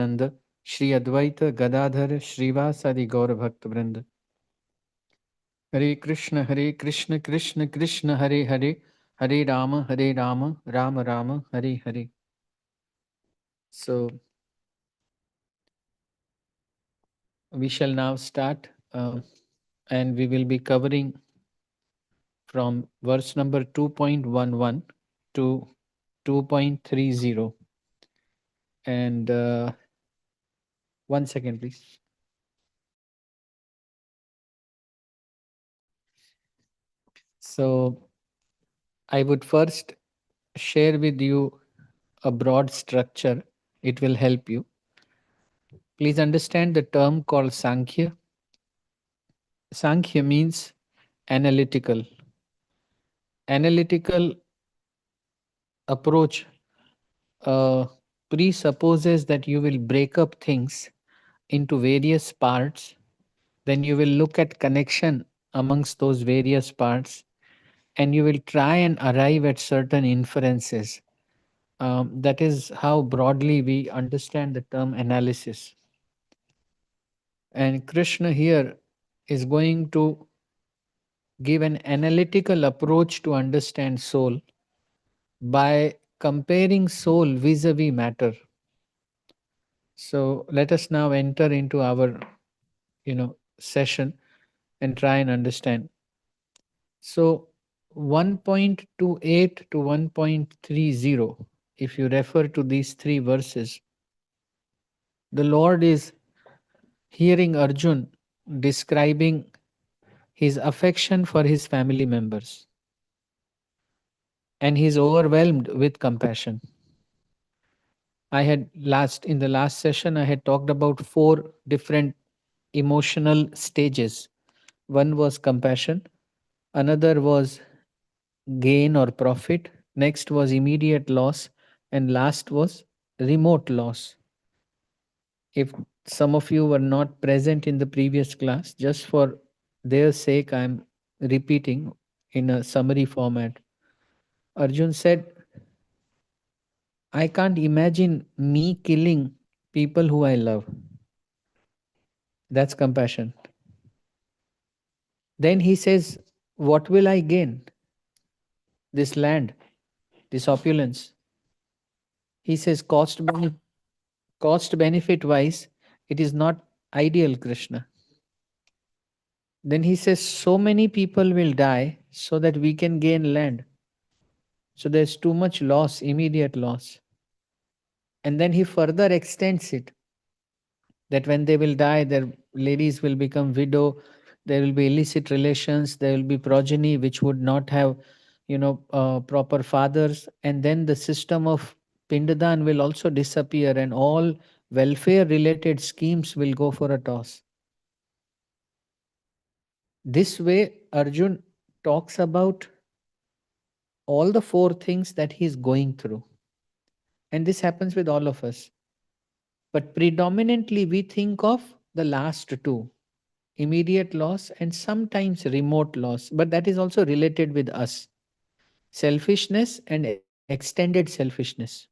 Nityananda, Shri Advaita Gadadhar Srivasadi Gaura Bhakta Vrinda. Hare Krishna, Krishna Krishna, Hare Hare, Hare Rama, Rama Rama, Hare Hare. So we shall now start and we will be covering from verse number 2.11 to 2.30. And one second, please. So I would first share with you a broad structure. It will help you. Please understand the term called Sankhya. Sankhya means analytical. Analytical approach uh, presupposes that you will break up things into various parts, then you will look at connection amongst those various parts, and you will try and arrive at certain inferences. That is how broadly we understand the term analysis. And Krishna here is going to give an analytical approach to understand soul by comparing soul vis-a-vis matter. So let us now enter into our session and try and understand. So 1.28 to 1.30, if you refer to these three verses, the Lord is hearing Arjun describing his affection for his family members, and he is overwhelmed with compassion. I had in the last session, I had talked about four different emotional stages. One was compassion, another was gain or profit, next was immediate loss, and last was remote loss. If some of you were not present in the previous class, just for their sake, I am repeating in a summary format. Arjun said, I can't imagine me killing people who I love. That's compassion. Then he says, what will I gain? This land, this opulence. He says, cost benefit wise, it is not ideal, Krishna. Then he says, so many people will die so that we can gain land. So there's too much loss, immediate loss. And then he further extends it that when they will die, their ladies will become widow, there will be illicit relations, there will be progeny which would not have, proper fathers, and then the system of Pindadan will also disappear, and all welfare related schemes will go for a toss. This way, Arjun talks about all the four things that he is going through. And this happens with all of us. But predominantly, we think of the last two, immediate loss and sometimes remote loss. But that is also related with us, selfishness and extended selfishness.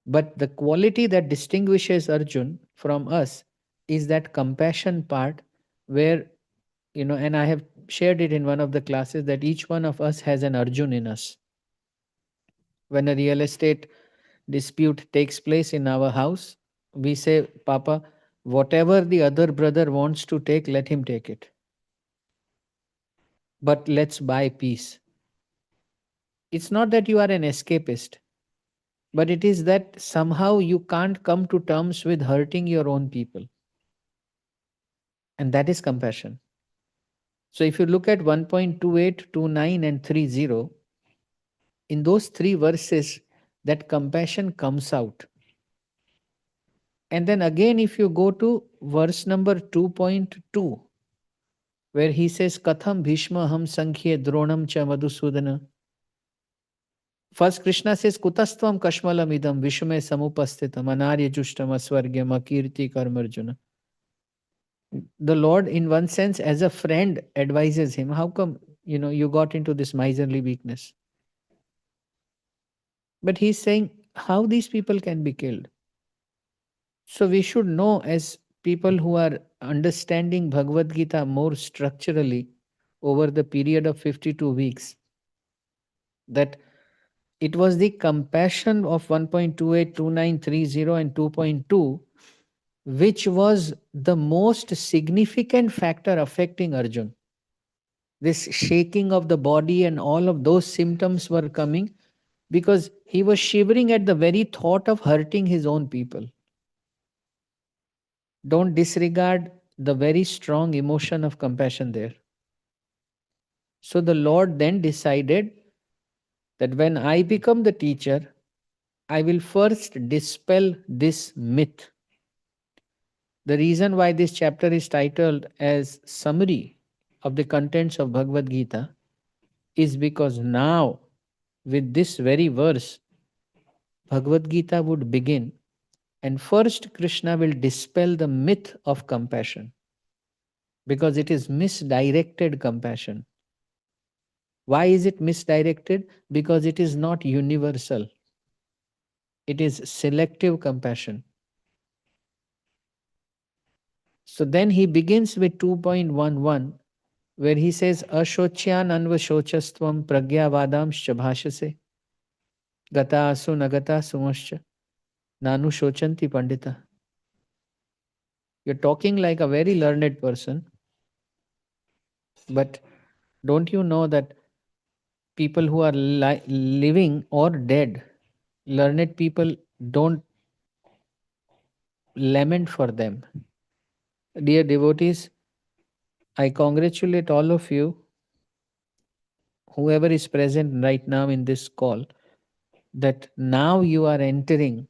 But the quality that distinguishes Arjun from us is that compassion part, where, and I have shared it in one of the classes, that each one of us has an Arjun in us. When a real estate dispute takes place in our house, we say, Papa, whatever the other brother wants to take, let him take it. But let's buy peace. It's not that you are an escapist, but it is that somehow you can't come to terms with hurting your own people. And that is compassion. So if you look at 1.28, 29, and 30, in those three verses, that compassion comes out. And then again, if you go to verse number 2.2, where he says, Katham Bhishma Ham Sankhye Dronam Cha Madhusudana. First, Krishna says, Kutastvam Kashmalam Idam Vishme Samupastitam Anarya Jushtam Aswargyam Akirti Karmarjuna. The Lord, in one sense, as a friend, advises him, how come, you got into this miserly weakness? But he's saying, how these people can be killed? So we should know, as people who are understanding Bhagavad Gita more structurally over the period of 52 weeks, that it was the compassion of 1.28, 2930, and 2.2 which was the most significant factor affecting Arjun. This shaking of the body and all of those symptoms were coming because he was shivering at the very thought of hurting his own people. Don't disregard the very strong emotion of compassion there. So the Lord then decided that when I become the teacher, I will first dispel this myth. The reason why this chapter is titled as summary of the contents of Bhagavad Gita is because now, with this very verse, Bhagavad Gita would begin, and first Krishna will dispel the myth of compassion because it is misdirected compassion. Why is it misdirected? Because it is not universal, it is selective compassion. So then he begins with 2.11, where he says, Ashocyan anvashochastvam pragyavadamscha bhashase gata asu nagata sumascha nanu shochanti pandita. You're talking like a very learned person, but don't you know that people who are living or dead, learned people don't lament for them? Dear devotees, I congratulate all of you, whoever is present right now in this call, that now you are entering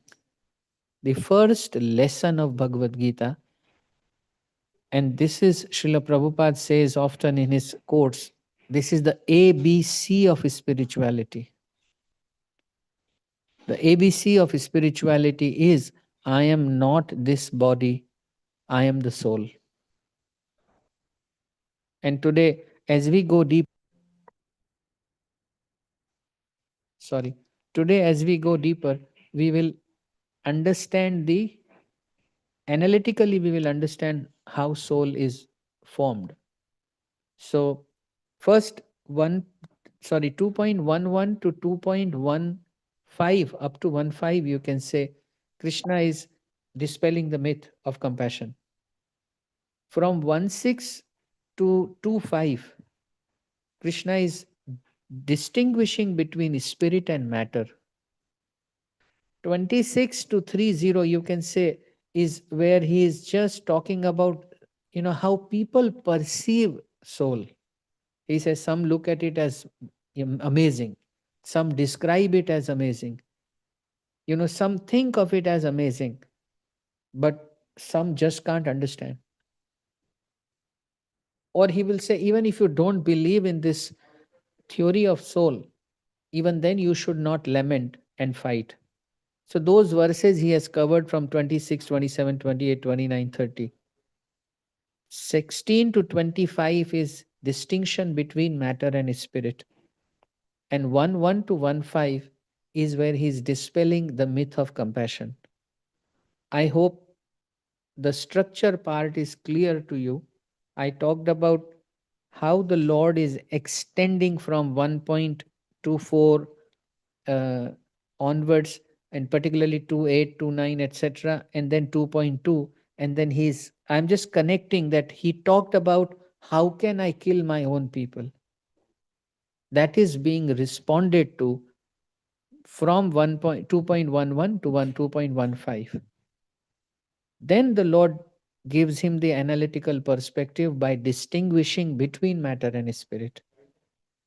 the first lesson of Bhagavad Gita. And this is, Srila Prabhupada says often in his quotes, this is the ABC of spirituality. The ABC of spirituality is, I am not this body, I am the soul. And today, as we go deep, sorry, today as we go deeper, we will understand the, analytically, we will understand how soul is formed. So, first one, sorry, 2.11 to 2.15, up to 1.5, you can say Krishna is dispelling the myth of compassion. From 1.6 to 2.5, Krishna is distinguishing between spirit and matter. 26 to 30, you can say, is where he is just talking about, how people perceive soul. He says some look at it as amazing, some describe it as amazing, some think of it as amazing, but some just can't understand. Or he will say, even if you don't believe in this theory of soul, even then you should not lament and fight. So those verses he has covered from 26, 27, 28, 29, 30. 16 to 25 is distinction between matter and spirit. And 1 to 1.5 is where he's dispelling the myth of compassion. I hope the structure part is clear to you. I talked about how the Lord is extending from 1.24 uh, onwards, and particularly 2.8, 2.9, etc., and then 2.2. And then I'm just connecting that he talked about how can I kill my own people. That is being responded to from 2.11 to 2.15. Then the Lord gives him the analytical perspective by distinguishing between matter and spirit.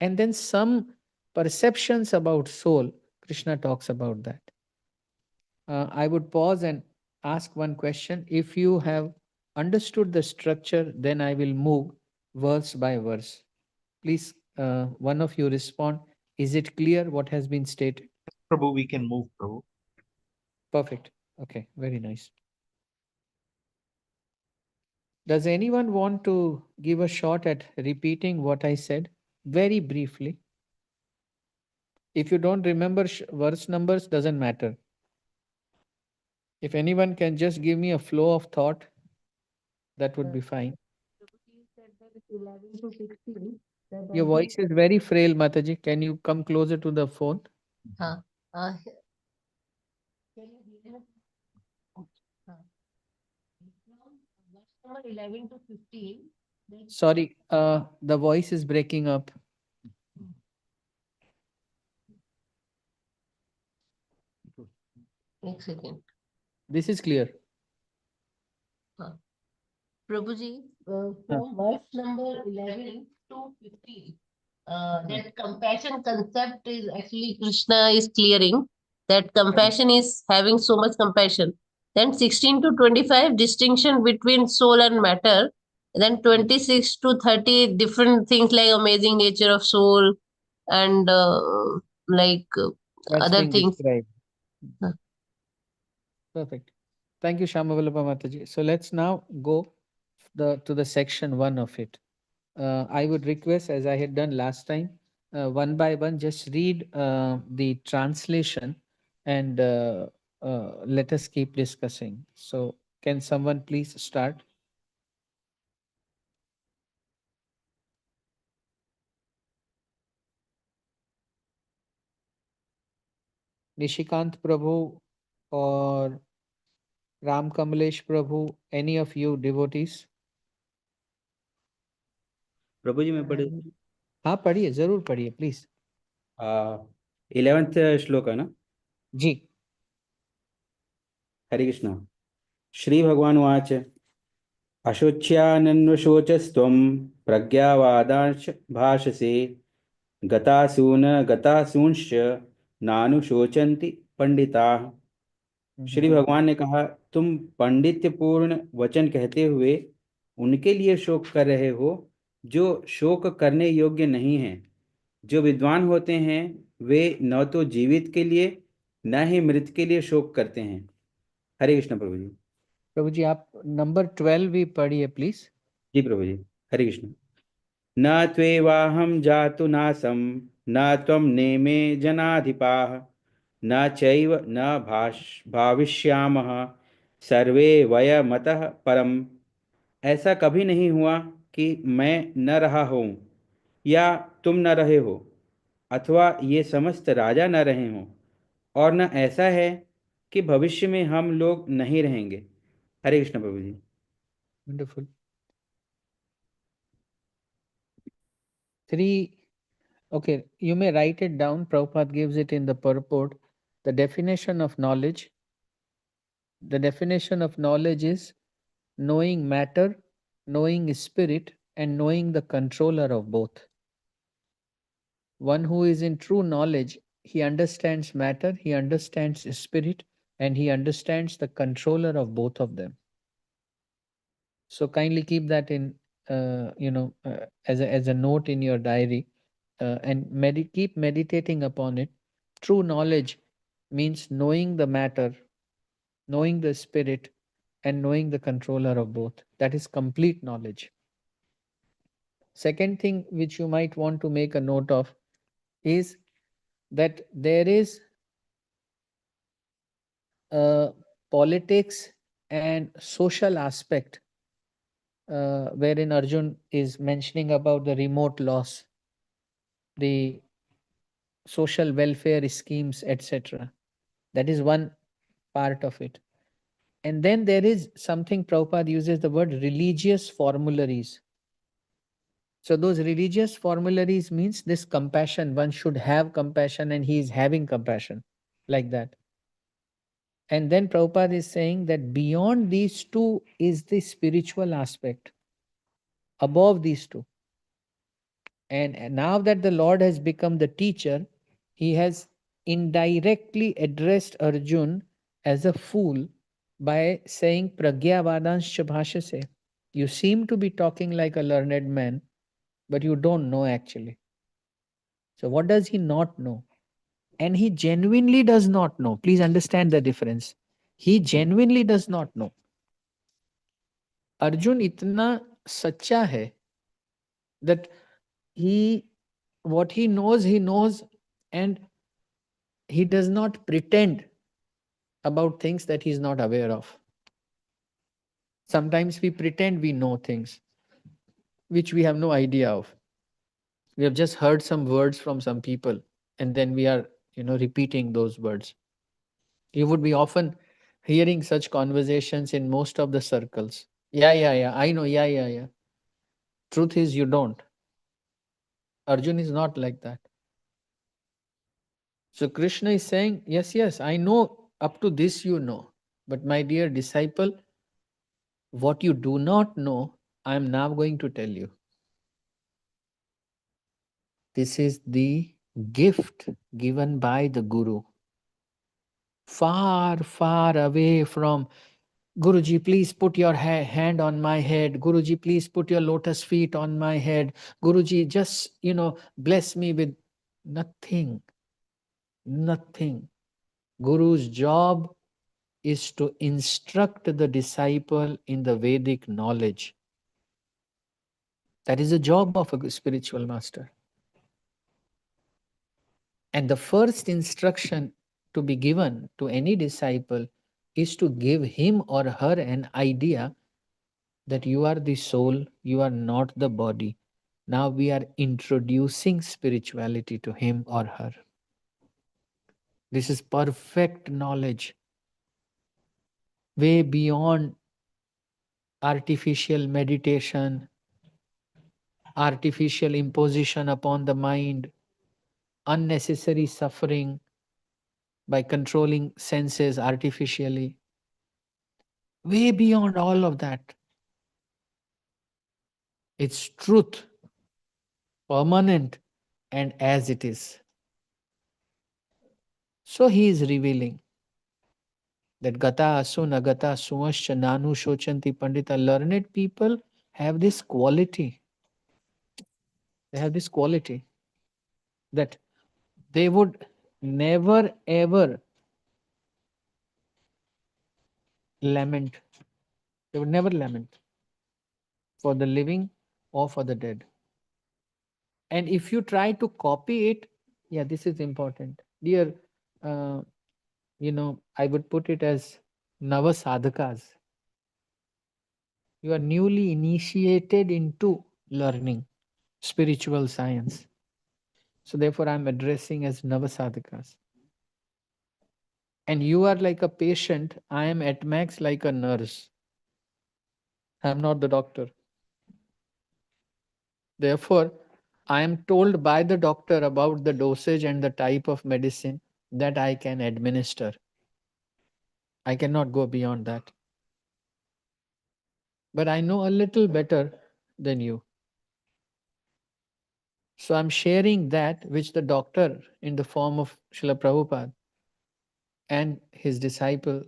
And then some perceptions about soul, Krishna talks about that. I would pause and ask one question. If you have understood the structure, then I will move verse by verse. Please, one of you respond. Is it clear what has been stated? Prabhu, we can move, Prabhu. Perfect. Okay, very nice. Does anyone want to give a shot at repeating what I said very briefly? If you don't remember verse numbers, doesn't matter. If anyone can just give me a flow of thought, that would be fine. Prabhuji said that 11 to 16, that Your Arjun, voice is very frail, Mataji. Can you come closer to the phone? huh, can you hear me? Huh. From verse number 11 to 15, that Sorry, the voice is breaking up. एक second. This is clear. Huh. Prabhuji, Huh. from verse number 11 to 15, that compassion concept is actually Krishna is clearing that compassion is having so much compassion. Then 16 to 25, distinction between soul and matter. Then 26 to 30, different things like amazing nature of soul and like That's other being things. described. Huh. Perfect. Thank you, Shamavalabha Mataji. So let's now go to the section one of it. I would request, as I had done last time, one by one, just read the translation and let us keep discussing. So, can someone please start? Nishikant Prabhu or Ram Kamlesh Prabhu, any of you devotees? प्रभु जी मैं पढ़ हाँ पढ़िए, जरूर पढ़िए, please 11th श्लोक है ना। जी। हरे कृष्ण। श्री भगवान वाच अशोच्यानन्वशोचस्त्वं प्रज्ञावादांश भाषसे गतासून गतासूंश्च नानुशोचन्ति पंडिताः। श्री भगवान ने कहा, तुम पंडित्यपूर्ण वचन कहते हुए उनके लिए शोक कर रहे हो जो शोक करने योग्य नहीं हैं। जो विद्वान होते हैं वे न तो जीवित के लिए न ही मृत के लिए शोक करते हैं। हरे कृष्ण प्रभु जी। प्रभु जी आप नंबर 12 भी पढ़िए प्लीज। जी प्रभु जी। हरे कृष्ण। न त्वेवाहं जातु नासं न त्वं नेमे जनाधिपाः न चैव न भाविष्यामः सर्वे वयमतः परम। ऐसा कभी नहीं हुआ कि मैं न रहा हूँ या तुम न रहे हो अथवा ये समस्त राजा न रहे हों, और न ऐसा है कि भविष्य में हम लोग नहीं रहेंगे। हरे कृष्ण प्रभु जी। Wonderful. 3. Okay, you may write it down. Prabhupada gives it in the purport. The definition of knowledge. The definition of knowledge is knowing matter, knowing spirit, and knowing the controller of both. One who is in true knowledge, he understands matter, he understands spirit, and he understands the controller of both of them. So kindly keep that in, as a note in your diary, and keep meditating upon it. True knowledge means knowing the matter, knowing the spirit, and knowing the controller of both. That is complete knowledge. Second thing which you might want to make a note of is that there is a politics and social aspect, wherein Arjun is mentioning about the remote loss, the social welfare schemes, etc. That is one part of it. And then there is something Prabhupada uses the word religious formularies. So those religious formularies means this compassion, one should have compassion and he is having compassion, like that. And then Prabhupada is saying that beyond these two is the spiritual aspect, above these two. And now that the Lord has become the teacher, he has indirectly addressed Arjun as a fool by saying Pragyavadansh bhashase. You seem to be talking like a learned man, but you don't know actually. So what does he not know? And he genuinely does not know. Please understand the difference. He genuinely does not know. Arjun itna sacha hai that he what he knows, and he does not pretend about things that he's not aware of. Sometimes we pretend we know things which we have no idea of. We have just heard some words from some people, and then we are, repeating those words. You would be often hearing such conversations in most of the circles. Yeah, yeah, yeah, I know, yeah, yeah, yeah. Truth is, you don't. Arjun is not like that. So Krishna is saying, yes, yes, I know up to this you know. But my dear disciple, what you do not know, I am now going to tell you. This is the gift given by the Guru. Far, far away from Guruji, please put your hand on my head. Guruji, please put your lotus feet on my head. Guruji, just, bless me with nothing. Nothing. Guru's job is to instruct the disciple in the Vedic knowledge. That is the job of a spiritual master. And the first instruction to be given to any disciple is to give him or her an idea that you are the soul, you are not the body. Now we are introducing spirituality to him or her. This is perfect knowledge, way beyond artificial meditation, artificial imposition upon the mind, unnecessary suffering by controlling senses artificially. Way beyond all of that. It's truth, permanent, and as it is. So he is revealing that gata asu nagata suascha nanu shochanti pandita. Learned people have this quality. They have this quality that they would never ever lament. They would never lament for the living or for the dead. And if you try to copy it, yeah, this is important. Dear, uh, I would put it as Nava Sadhakas. You are newly initiated into learning spiritual science. So therefore, I'm addressing as Nava Sadhakas. And you are like a patient. I am at max like a nurse. I'm not the doctor. Therefore, I am told by the doctor about the dosage and the type of medicine that I can administer. I cannot go beyond that. But I know a little better than you. So I'm sharing that which the doctor, in the form of Srila Prabhupada and his disciple,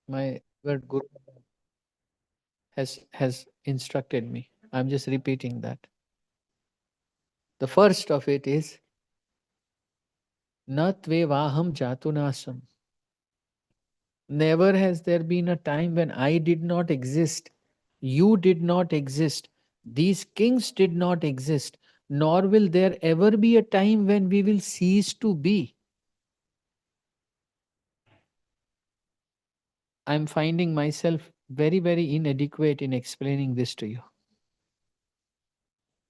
my revered Guru, has instructed me. I'm just repeating that. The first of it is Na tvevaham jatunasam. Never has there been a time when I did not exist. You did not exist. These kings did not exist. Nor will there ever be a time when we will cease to be. I'm finding myself very, very inadequate in explaining this to you.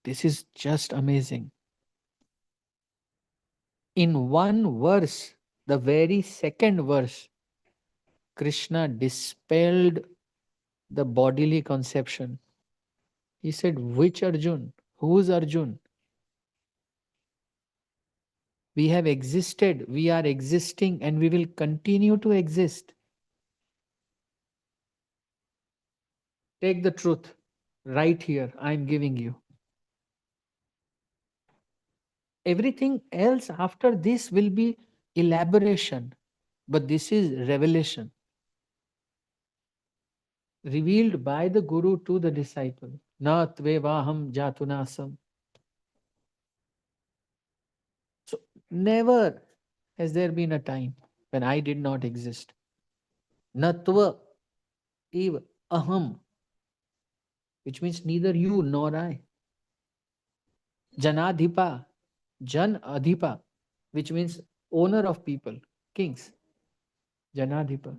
This is just amazing. In one verse, the very second verse, Krishna dispelled the bodily conception. He said, which Arjun? Who's Arjun? We have existed, we are existing, and we will continue to exist. Take the truth right here, I'm giving you. Everything else after this will be elaboration, but this is revelation revealed by the Guru to the disciple. Na tvevaham jatunasam. So never has there been a time when I did not exist. Natva eva aham, which means neither you nor I. Janadhipa, Jan Adhipa, which means owner of people, kings. Janadhipa.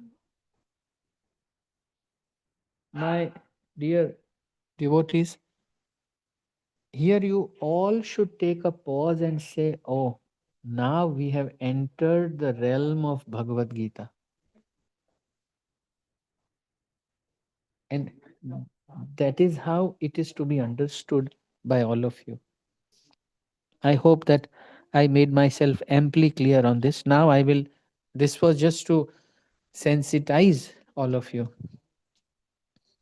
My dear devotees, here you all should take a pause and say, oh, now we have entered the realm of Bhagavad Gita. And that is how it is to be understood by all of you. I hope that I made myself amply clear on this. Now this was just to sensitize all of you.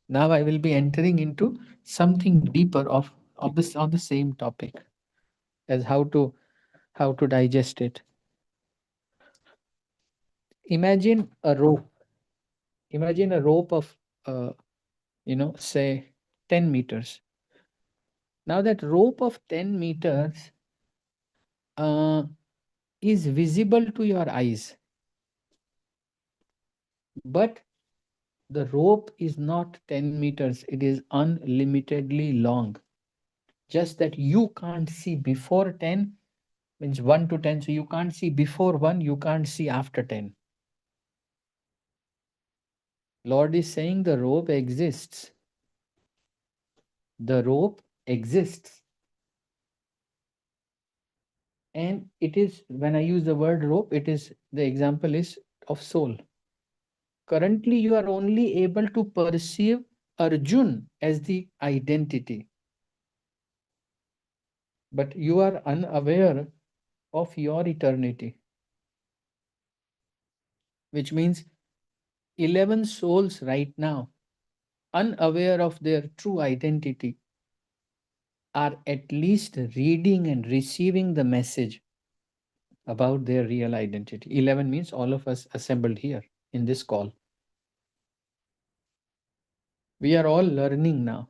Now I will be entering into something deeper of this on the same topic as how to digest it. Imagine a rope. Imagine a rope of say 10 meters. Now that rope of 10 meters uh, is visible to your eyes, but the rope is not 10 meters, it is unlimitedly long. Just that you can't see before 10, means 1 to 10. So you can't see before 1, you can't see after 10. Lord is saying the rope exists. The rope exists. And it is, when I use the word rope, it is, the example is of soul. Currently, you are only able to perceive Arjun as the identity, but you are unaware of your eternity, which means 11 souls right now, unaware of their true identity, are at least reading and receiving the message about their real identity. 11 means all of us assembled here in this call. We are all learning now.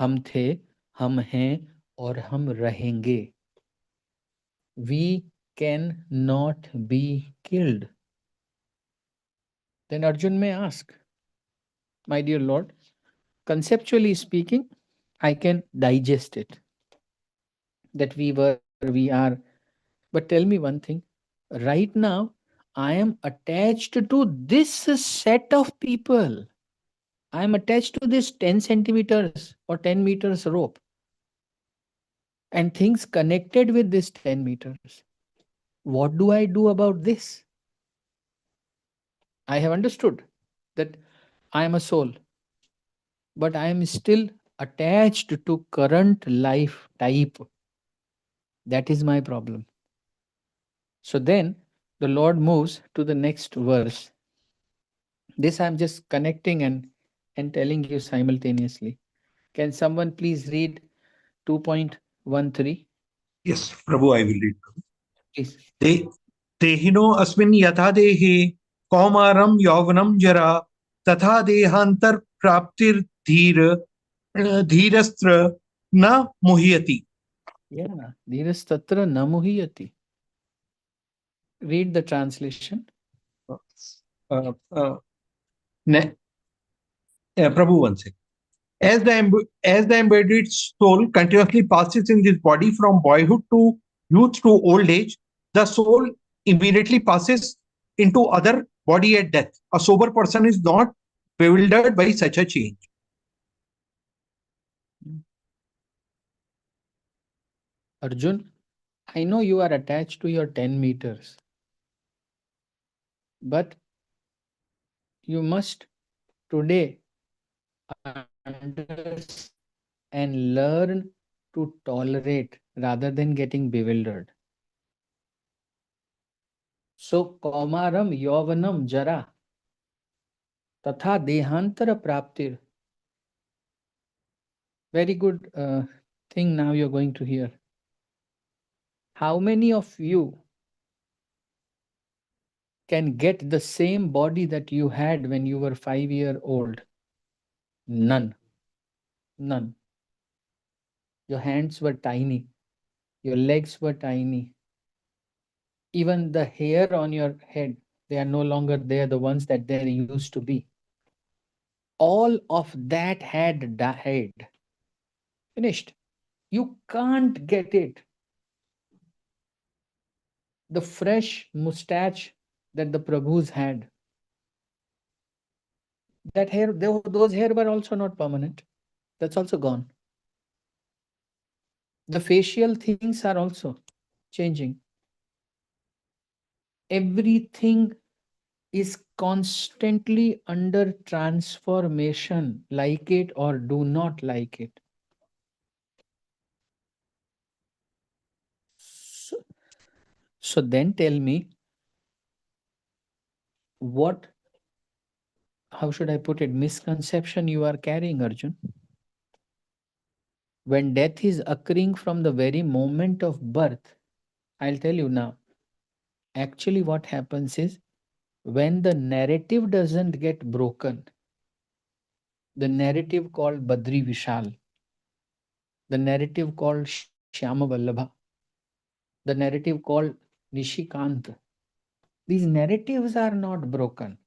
हम थे, हम हैं और हम रहेंगे. We cannot be killed. Then Arjun may ask, my dear Lord, conceptually speaking, I can digest it. That we were, we are. But tell me one thing. Right now, I am attached to this set of people. I am attached to this 10 centimeters or 10 meters rope and things connected with this 10 meters. What do I do about this? I have understood that I am a soul, but I am still attached to current life type. That is my problem. So then the Lord moves to the next verse. This I'm just connecting and telling you simultaneously. Can someone please read 2.13? Yes, Prabhu, I will read. Please. Te Tehino asmin yatha dehe kaumaram yauvanam jara तथा देहांतर प्राप्तिर धीर धीरस्त्र न मुह्यति. Yeah. Dhirastatra namuhiyati. Read the translation. Uh, uh, Prabhu, one second. As the embodied soul continuously passes in this body from boyhood to youth to old age, the soul immediately passes into other body at death. A sober person is not bewildered by such a change. Arjun, I know you are attached to your 10 meters, but you must today understand and learn to tolerate rather than getting bewildered. So, Kaumaram Yovanam Jara Tatha Dehantara Praptir. Very good thing now you're going to hear. How many of you can get the same body that you had when you were 5 year old? None. None. Your hands were tiny. Your legs were tiny. Even the hair on your head, they are no longer there, the ones that there used to be. All of that had died. Finished. You can't get it. The fresh mustache that the Prabhus had. That hair, those hair were also not permanent. That's also gone. The facial things are also changing. Everything is constantly under transformation, like it or do not like it. So, so then tell me, what, how should I put it, misconception you are carrying, Arjun? When death is occurring from the very moment of birth, I'll tell you now. Actually, what happens is when the narrative doesn't get broken, the narrative called Badri Vishal, the narrative called Shyama Vallabha, the narrative called Nishikant, these narratives are not broken.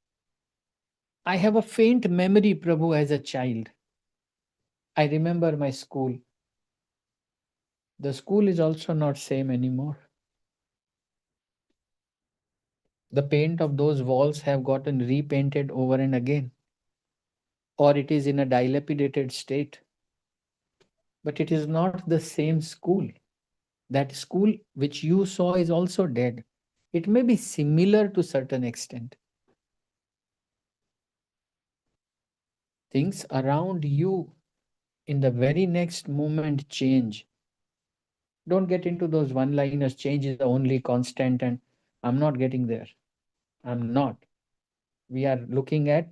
I have a faint memory, Prabhu, as a child. I remember my school. The school is also not same anymore. The paint of those walls have gotten repainted over and again, or it is in a dilapidated state. But it is not the same school. That school which you saw is also dead. It may be similar to certain extent. Things around you in the very next moment change. Don't get into those one liners, change is the only constant, and I'm not getting there. I'm not. We are looking at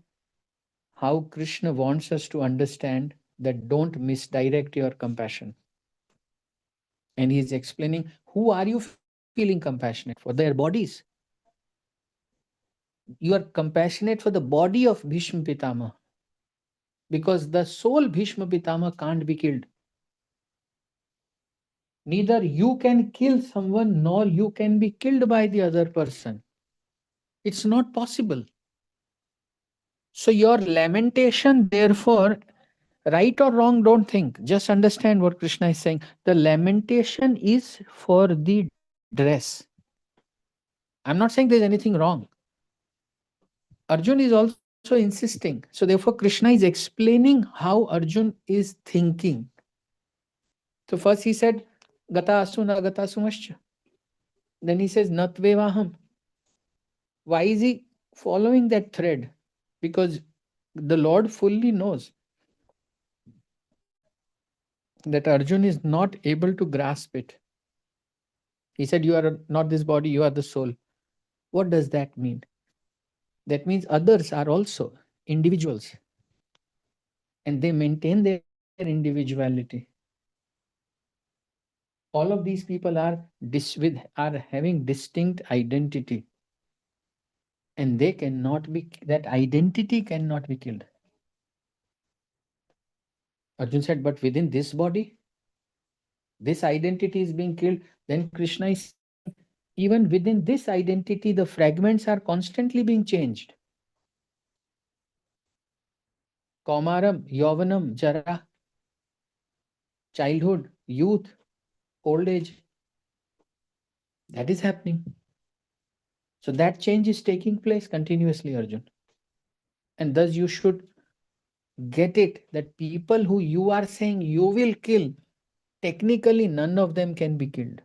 how Krishna wants us to understand that don't misdirect your compassion. And he's explaining, who are you feeling compassionate for? Their bodies. You are compassionate for the body of Bhishma Pitama, because the soul Bhishma Pitama can't be killed. Neither you can kill someone nor you can be killed by the other person. It's not possible. So your lamentation, therefore, right or wrong, don't think. Just understand what Krishna is saying. The lamentation is for the dress. I'm not saying there's anything wrong. Arjun is also insisting. So therefore, Krishna is explaining how Arjun is thinking. So first he said, Gata asuna gata sumascha. Then he says, Natvevaham. Why is he following that thread? Because the Lord fully knows that Arjun is not able to grasp it. He said, you are not this body, you are the soul. What does that mean? That means others are also individuals and they maintain their individuality. All of these people are having distinct identity, and they cannot be, that identity cannot be killed. Arjun said, but within this body, this identity is being killed. Then Krishna is saying, even within this identity, the fragments are constantly being changed. Kaumaram, Yauvanam, Jara, childhood, youth, old age. That is happening. So that change is taking place continuously, Arjun. And thus you should get it that people who you are saying you will kill, technically none of them can be killed.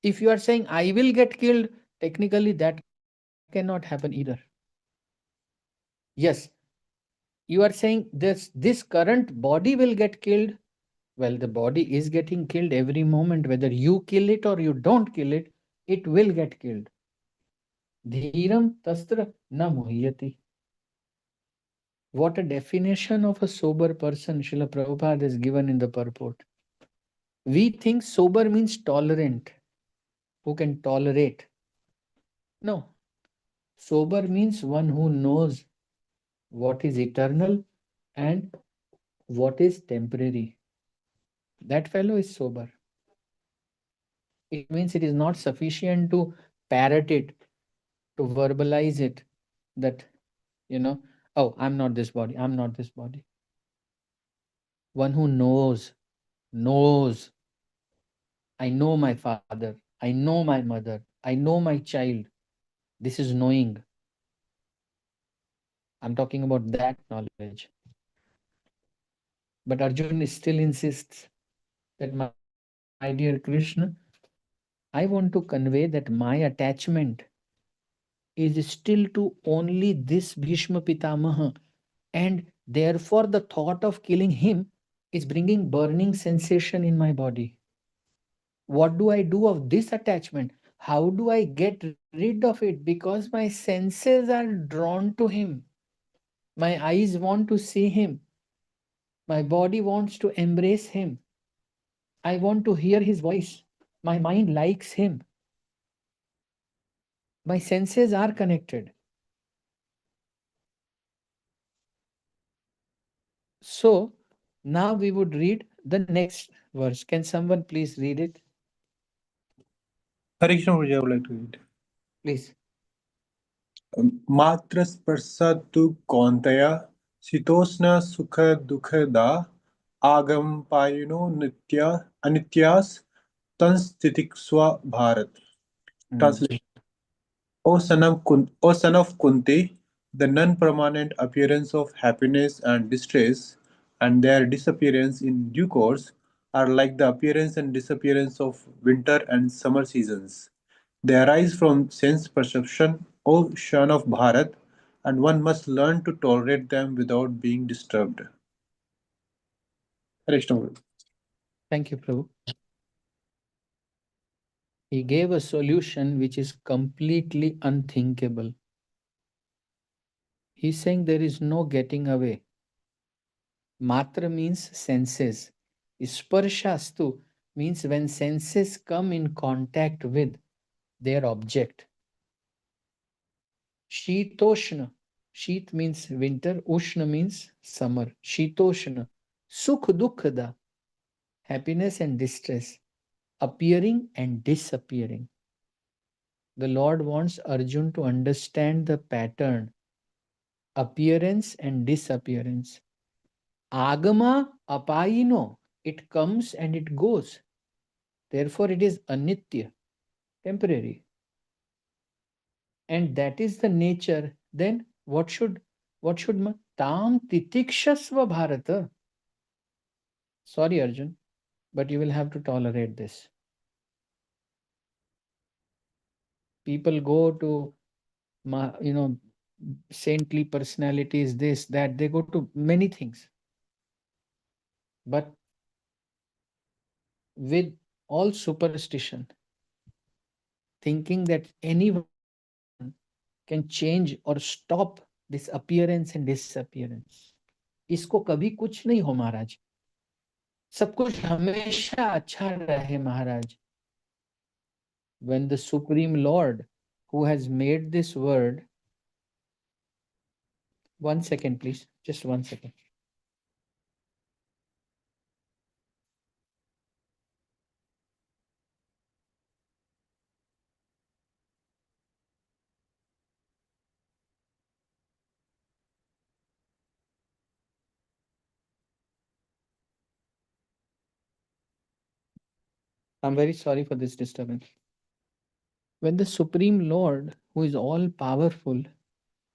If you are saying I will get killed, technically that cannot happen either. Yes, you are saying this current body will get killed. Well, the body is getting killed every moment, whether you kill it or you don't kill it, it will get killed. Dhiram tastra na muhyati. What a definition of a sober person Srila Prabhupada has given in the purport. We think sober means tolerant, who can tolerate. No, sober means one who knows what is eternal and what is temporary. That fellow is sober. It means it is not sufficient to parrot it, to verbalize it, that, oh, I'm not this body, I'm not this body. One who knows, I know my father, I know my mother, I know my child, This is knowing. I'm talking about that knowledge. But Arjun still insists that, my dear Krishna, I want to convey that my attachment is still to only this Bhishma Pitamaha, and therefore the thought of killing him is bringing burning sensation in my body. What do I do of this attachment? How do I get rid of it? Because my senses are drawn to him. My eyes want to see him. My body wants to embrace him. I want to hear his voice. My mind likes him. My senses are connected. So now we would read the next verse. Can someone please read it? Hare Krishna, Prabhuji, I would like to read. Please. मात्र स्पर्शतु कौन्तेय शीतोष्ण सुख दुःखदा आगम पायिनो नित्य अनित्यास तंस्तितिक्स्व Bharat. Translation. O son of Kunti, the non-permanent appearance of happiness and distress and their disappearance in due course are like the appearance and disappearance of winter and summer seasons. They arise from sense perception, O son of Bharat, and one must learn to tolerate them without being disturbed. Hare Krishna. Thank you, Prabhu. He gave a solution which is completely unthinkable. He's saying there is no getting away. Matra means senses. Sparshastu means when senses come in contact with their object. Shitoshna. Sheet means winter, Ushna means summer. Shitoshna. Sukh dukkhada. Happiness and distress. Appearing and disappearing. The Lord wants Arjun to understand the pattern. Appearance and disappearance. Agama apayino. It comes and it goes. Therefore, it is anitya, temporary. And that is the nature. Then what should tam titikshasva bharata? Sorry, Arjun, but you will have to tolerate this. People go to saintly personalities, this, that, they go to many things. But with all superstition, thinking that anyone can change or stop this appearance and disappearance. इसको कभी कुछ नहीं हो महाराज, सब कुछ हमेशा अच्छा रहे महाराज. When the Supreme Lord who has made this world, one second please, just 1 second. I'm very sorry for this disturbance. When the Supreme Lord, who is all powerful,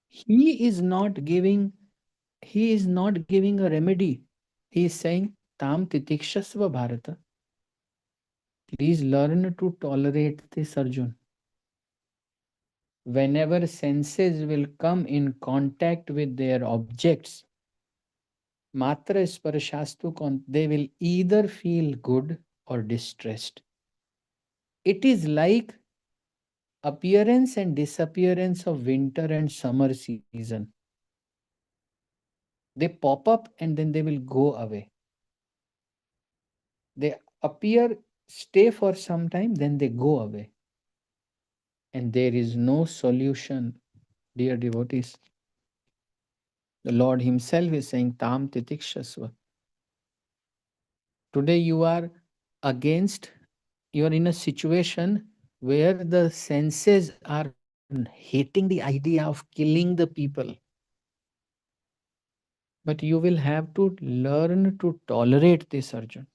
he is not giving a remedy. He is saying, Tam titikshasva bharata. Please learn to tolerate this, Arjun. Whenever senses will come in contact with their objects, matra sparashastu, they will either feel good or distressed. It is like appearance and disappearance of winter and summer season. They pop up and then they will go away. They appear, stay for some time, then they go away. And there is no solution, dear devotees. The Lord Himself is saying, Tam titikshasva. Today you are in a situation where the senses are hating the idea of killing the people. But you will have to learn to tolerate this, Arjun.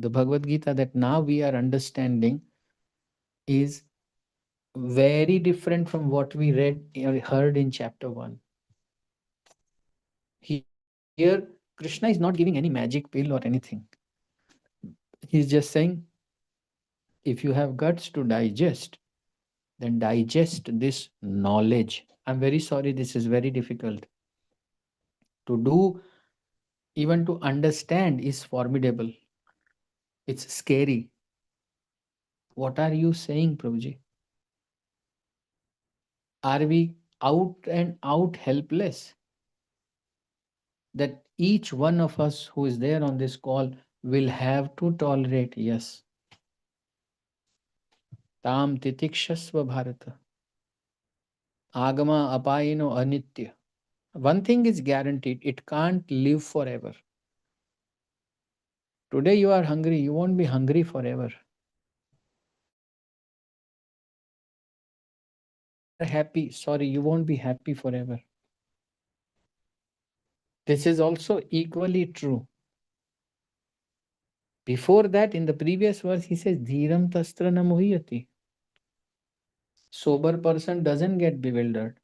The Bhagavad Gita that now we are understanding is very different from what we read or heard in chapter 1. Here, Krishna is not giving any magic pill or anything. He's just saying, if you have guts to digest, then digest this knowledge. I'm very sorry, this is very difficult. To do, even to understand, is formidable. It's scary. What are you saying, Prabhuji? Are we out and out helpless? That each one of us who is there on this call will have to tolerate, yes. Tam titikshasva bharata. Agama apayino anitya. One thing is guaranteed, it can't live forever. Today you are hungry, you won't be hungry forever. Today you are happy, sorry, you won't be happy forever. This is also equally true. Before that, in the previous verse, he says, Dhiram tastra na muhyati. Sober person doesn't get bewildered.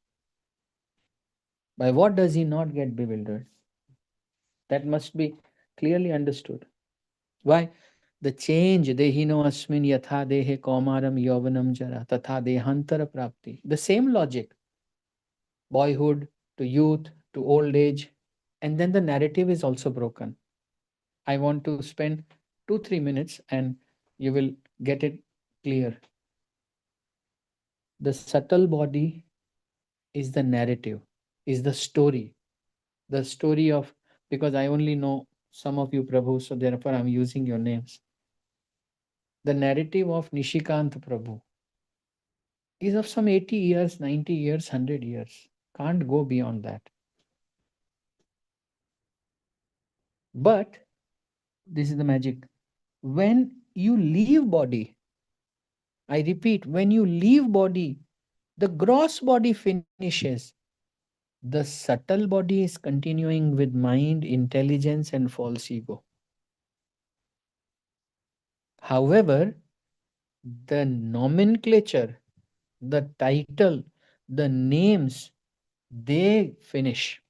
By what does he not get bewildered? That must be clearly understood. Why? The change, dehino asmin yatha dehe kaumaram yovanam jara tatha dehantara prapti. The same logic. Boyhood to youth to old age. And then the narrative is also broken. I want to spend 2-3 minutes and you will get it clear. The subtle body is the narrative, is the story. The story of, because I only know some of you Prabhu, so therefore I'm using your names. The narrative of Nishikant Prabhu is of some 80 years, 90 years, 100 years. Can't go beyond that. But this is the magic. When you leave body, I repeat, when you leave body, the gross body finishes. The subtle body is continuing with mind, intelligence, and false ego. However, the nomenclature, the title, the names, they finish.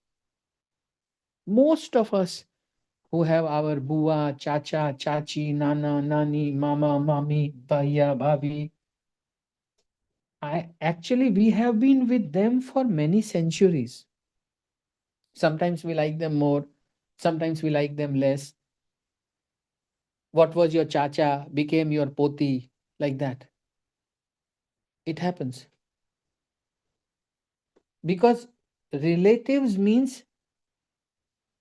Most of us who have our bua, chacha, chachi, nana, nani, mama, mami, bhaiya, bhabi, we have been with them for many centuries. Sometimes we like them more, sometimes we like them less. What was your chacha became your poti, like that. It happens. Because relatives means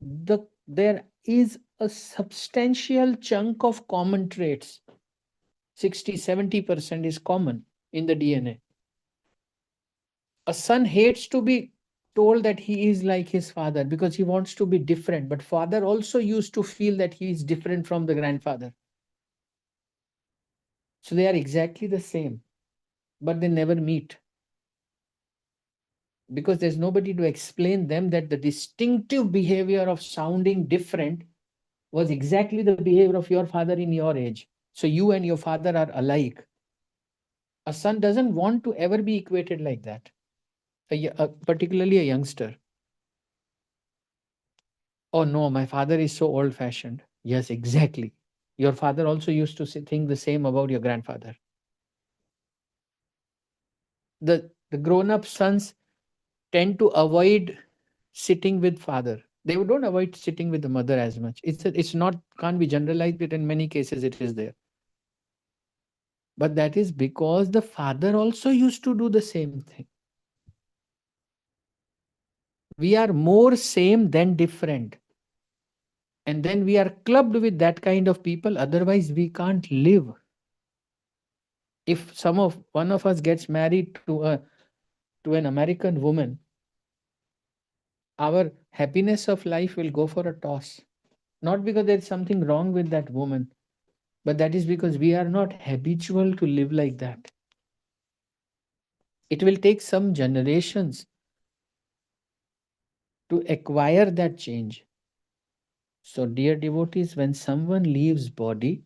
there is a substantial chunk of common traits. 60-70% is common in the DNA. A son hates to be told that he is like his father because he wants to be different. But father also used to feel that he is different from the grandfather. So they are exactly the same, but they never meet. Because there's nobody to explain them that the distinctive behavior of sounding different was exactly the behavior of your father in your age. So you and your father are alike. A son doesn't want to ever be equated like that, particularly a youngster. Oh no, my father is so old fashioned. Yes, exactly. Your father also used to think the same about your grandfather. The grown up sons tend to avoid sitting with father. They don't avoid sitting with the mother as much. It's not, can't be generalized, but in many cases it is there. But that is because the father also used to do the same thing. We are more same than different. And then we are clubbed with that kind of people. Otherwise, we can't live. If one of us gets married to an American woman, our happiness of life will go for a toss. Not because there's something wrong with that woman, but that is because we are not habitual to live like that. It will take some generations to acquire that change. So, dear devotees, when someone leaves body,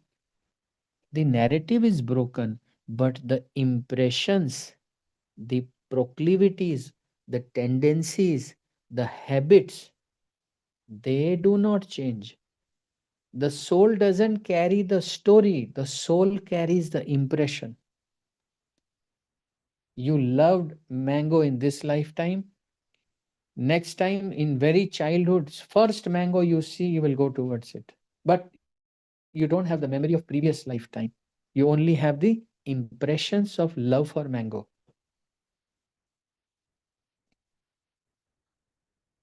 The narrative is broken, but the impressions, the proclivities, the tendencies, the habits, they do not change. The soul doesn't carry the story, the soul carries the impression. You loved mango in this lifetime. Next time, in very childhood, first mango you see, you will go towards it. But you don't have the memory of previous lifetime. You only have the impressions of love for mango.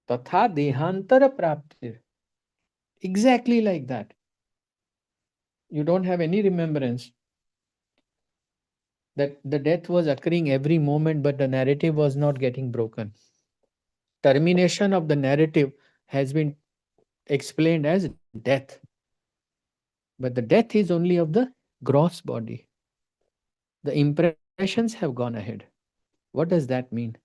Tatha dehantara praptir. Exactly like that. You don't have any remembrance that the death was occurring every moment, but the narrative was not getting broken. Termination of the narrative has been explained as death, but the death is only of the gross body. The impressions have gone ahead. What does that mean?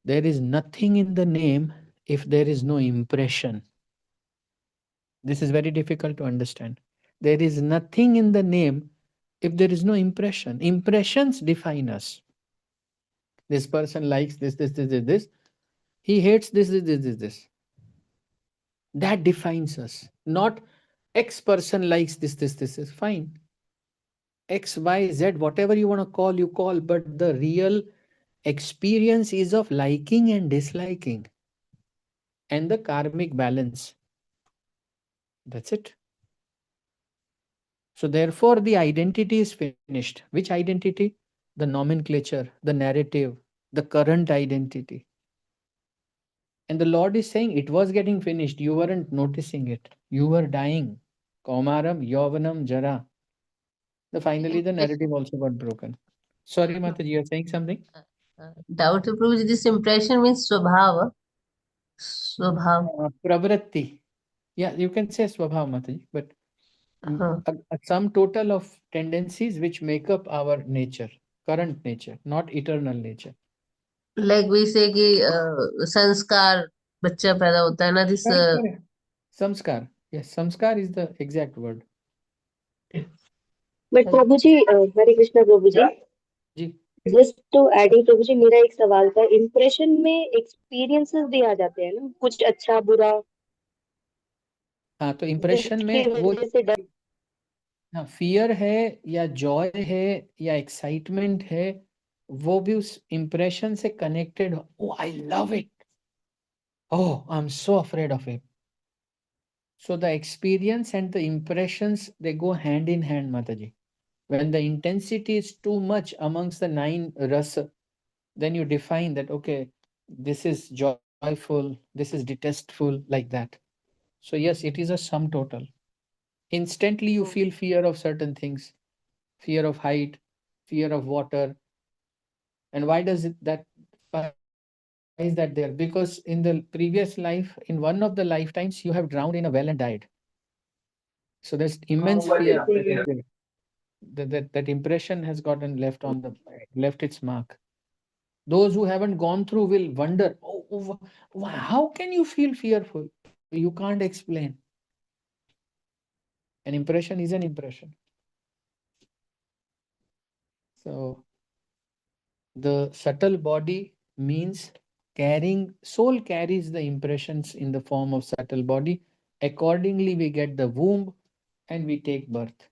There is nothing in the name if there is no impression. This is very difficult to understand. There is nothing in the name if there is no impression. Impressions define us. This person likes this. He hates this. That defines us. Not X person likes this is fine. X, Y, Z, whatever you want to call, you call, but the real experience is of liking and disliking and the karmic balance. That's it. So, therefore, the identity is finished. Which identity? The nomenclature, the narrative, the current identity. And the Lord is saying it was getting finished. You weren't noticing it. You were dying. Kaumaram, Yovanam, Jara. Finally, the narrative also got broken. Sorry, Mataji, you're saying something? Doubt to prove this impression means swabhava. Swabhav. Pravritti. Yeah, you can say Swabhav, Mataji, but a sum total of tendencies which make up our nature, current nature, not eternal nature. Like we say कि संस्कार बच्चा पैदा होता है ना this Correct. Samskar. Yes, samskar is the exact word. But Prabhu ji Hare Krishna Prabhu ji ji just to adding Prabhu ji मेरा एक सवाल था इम्प्रेशन में एक्सपीरियंसेस भी आ जाते हैं ना कुछ अच्छा बुरा हाँ तो इम्प्रेशन जिसकी में वो वजह से डर हाँ फियर है या जॉय है या एक्साइटमेंट है वो भी उस इम्प्रेशन से कनेक्टेड हो oh I love it oh I am so afraid of it so the experience and the impressions they go hand in hand Mataji. When the intensity is too much amongst the 9 rasa, then you define that okay, this is joyful, this is detestful, like that. So yes, it is a sum total. Instantly you feel fear of certain things, fear of height, fear of water. And why does it that why is that there? Because in the previous life, in one of the lifetimes, you have drowned in a well and died. So there's immense fear that is there. That impression has gotten left on the left its mark. Those who haven't gone through will wonder, how can you feel fearful? You can't explain. An impression is an impression. So the subtle body means carrying, soul carries the impressions in the form of subtle body. Accordingly, we get the womb and we take birth.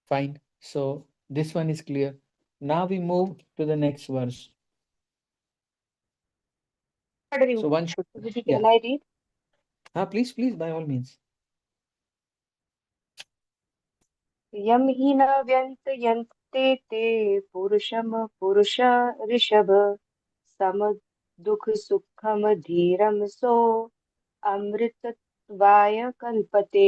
Fine. So this one is clear. Now we move to the next verse. पढ़ रही हूँ So one should, Prabhu ji yeah. Can I read Please, by all means. यम ही न व्यंतयन्ते ते पुरुषम पुरुष ऋषभ सम दुख सुखम धीरम सो अमृतत्वाय कल्पते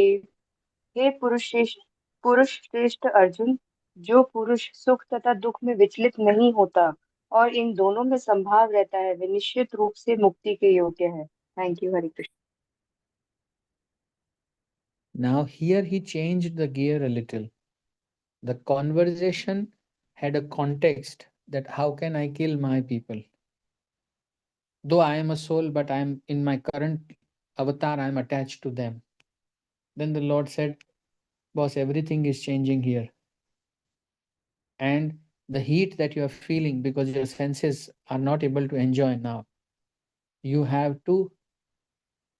हे पुरुष श्रेष्ठ अर्जुन जो पुरुष सुख तथा दुख में विचलित नहीं होता और इन दोनों में संभाव रहता है वे निश्चित रूप से मुक्ति के योग्य है thank you Hare Krishna Now here he changed the gear a little. The conversation had a context that how can I kill my people? Though I am a soul, but I am in my current avatar, I am attached to them. Then the Lord said, boss, everything is changing here. And the heat that you are feeling because your senses are not able to enjoy now, you have to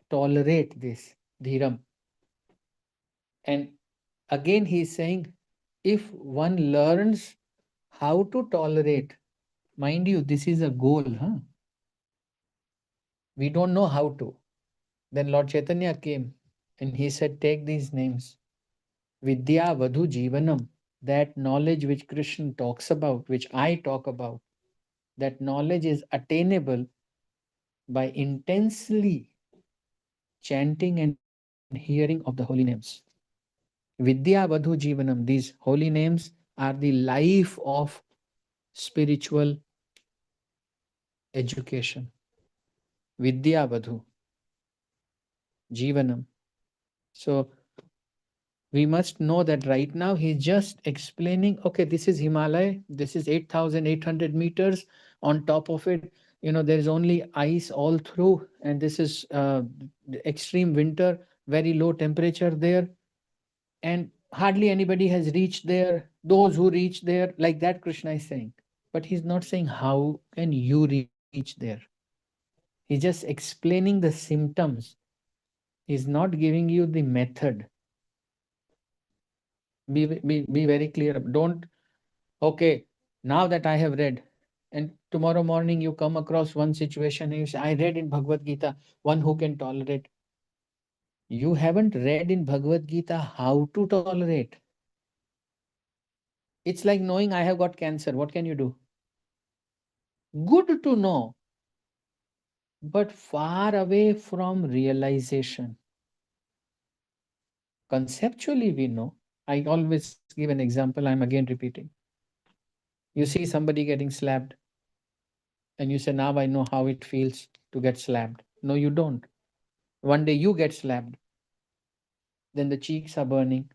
tolerate this, dhiram. And again, he is saying, if one learns how to tolerate, mind you, this is a goal, huh? We don't know how to. Then Lord Chaitanya came and he said, take these names. Vidya Vadhu Jivanam, that knowledge which Krishna talks about, which I talk about, that knowledge is attainable by intensely chanting and hearing of the holy names. Vidya Vadhu Jivanam, these holy names are the life of spiritual education. Vidya Vadhu Jivanam. So we must know that right now he's just explaining, okay, this is Himalaya, this is 8,800 meters. On top of it, there is only ice all through, and this is extreme winter, very low temperature there, and hardly anybody has reached there. Those who reach there, like that, Krishna is saying. But he's not saying, how can you reach there? He's just explaining the symptoms. He's not giving you the method. Be very clear. Don't, okay, now that I have read, and tomorrow morning you come across one situation and you say, I read in Bhagavad Gita, one who can tolerate. You haven't read in Bhagavad Gita how to tolerate. It's like knowing I have got cancer. What can you do? Good to know, but far away from realization. Conceptually, we know. I always give an example, I'm again repeating. You see somebody getting slapped, and you say, now I know how it feels to get slapped. No, you don't. One day you get slapped, then the cheeks are burning,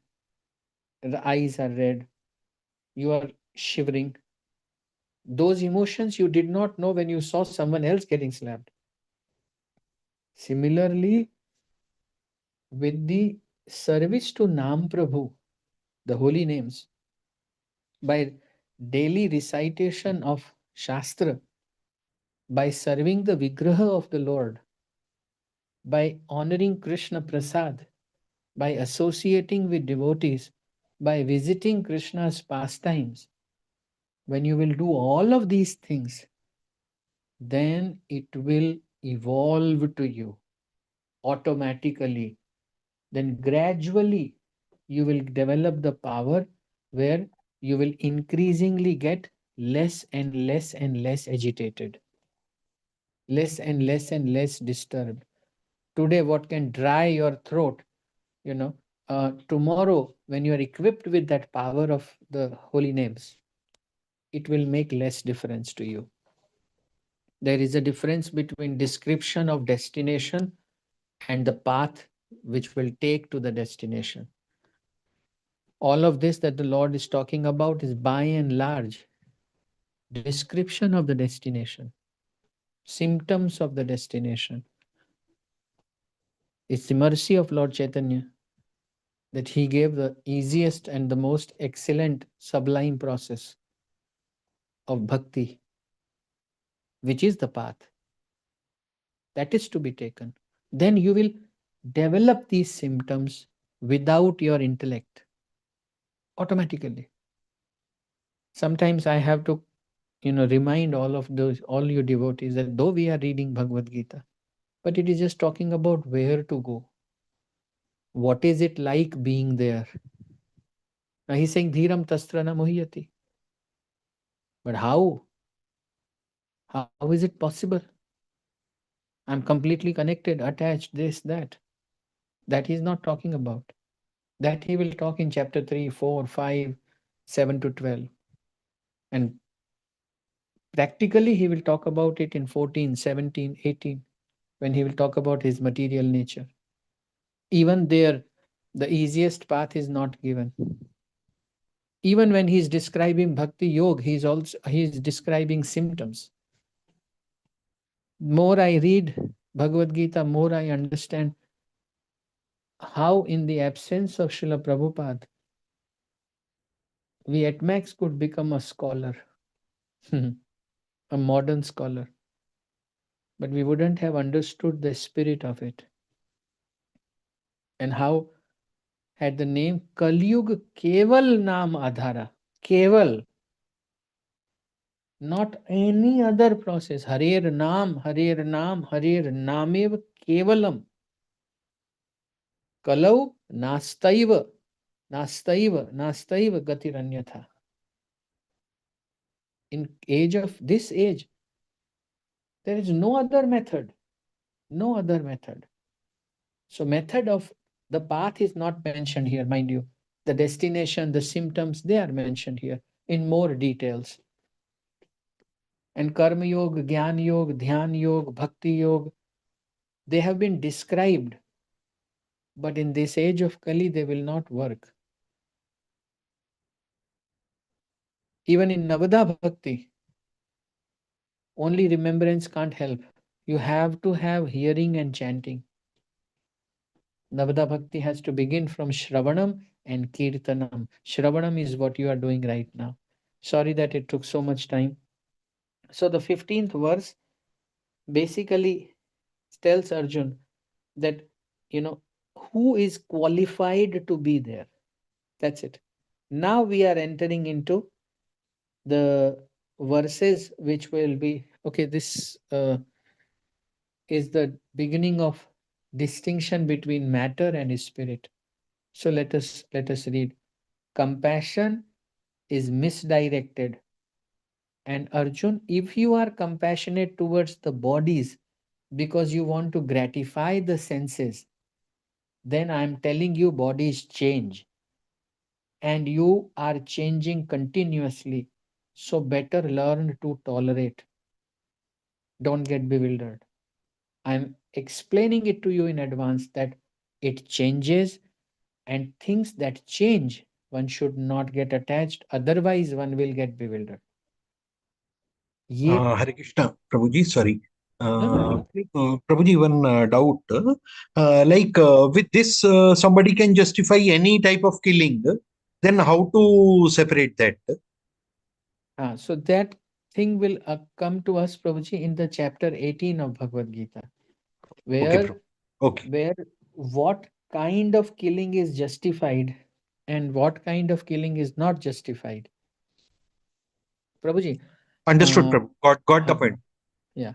the eyes are red, you are shivering. Those emotions you did not know when you saw someone else getting slapped. Similarly, with the service to Nam Prabhu, the holy names, by daily recitation of Shastra, by serving the Vigraha of the Lord, by honoring Krishna Prasad, by associating with devotees, by visiting Krishna's pastimes, when you will do all of these things, then it will evolve to you automatically. Then gradually you will develop the power where you will increasingly get less and less and less agitated, less and less and less disturbed. Today, what can dry your throat, tomorrow, when you are equipped with that power of the holy names, it will make less difference to you. There is a difference between description of destination and the path which will take to the destination. All of this that the Lord is talking about is by and large description of the destination, symptoms of the destination. It's the mercy of Lord Chaitanya that he gave the easiest and the most excellent sublime process of bhakti, which is the path that is to be taken. Then you will develop these symptoms without your intellect automatically. Sometimes I have to remind all you devotees that though we are reading Bhagavad Gita, but it is just talking about where to go. What is it like being there? Now he's saying dhiram tastrana mohiyati. But how? How is it possible? I'm completely connected, attached, this, that. That he's not talking about. That he will talk in chapter 3, 4, 5, 7 to 12. And practically he will talk about it in 14, 17, 18, when he will talk about his material nature. Even there, the easiest path is not given. Even when he's describing bhakti yoga, he's describing symptoms. More I read Bhagavad Gita, more I understand how in the absence of Srila Prabhupada, We at max could become a scholar, a modern scholar, but we wouldn't have understood the spirit of it. And how had the name Kalyug Keval Naam Adhara. Keval, not any other process. Harer Naam, Harer Naam, Harer Namev Kevalam. Kalau Nastaiva, Nastaiva, Nastaiva Gatiranyatha. In age of this age, there is no other method. No other method. So method of the path is not mentioned here, mind you. The destination, the symptoms, they are mentioned here in more details. And Karma Yoga, Gyan Yoga, Dhyan Yoga, Bhakti Yoga, they have been described. But in this age of Kali, they will not work. Even in Navada Bhakti, only remembrance can't help. You have to have hearing and chanting. Navada Bhakti has to begin from Shravanam and Kirtanam. Shravanam is what you are doing right now. Sorry that it took so much time. So the 15th verse basically tells Arjun that, you know, who is qualified to be there. That's it. Now we are entering into the verses which will be, okay, this is the beginning of distinction between matter and spirit. So let us read. Compassion is misdirected. And Arjun, if you are compassionate towards the bodies because you want to gratify the senses, then I am telling you bodies change and you are changing continuously. So better learn to tolerate. Don't get bewildered. I'm explaining it to you in advance that it changes, and things that change, one should not get attached, otherwise, one will get bewildered. Ye, Hare Krishna, Prabhuji, sorry. no, no, Uh, please. Prabhuji, one doubt. With this, somebody can justify any type of killing. Then how to separate that? So that thing will come to us, Prabhuji, in the chapter 18 of Bhagavad Gita, Okay, where Prabhu. Okay, where what kind of killing is justified and what kind of killing is not justified. Prabhuji, understood, uh, Prabhu. Got the uh, point. yeah.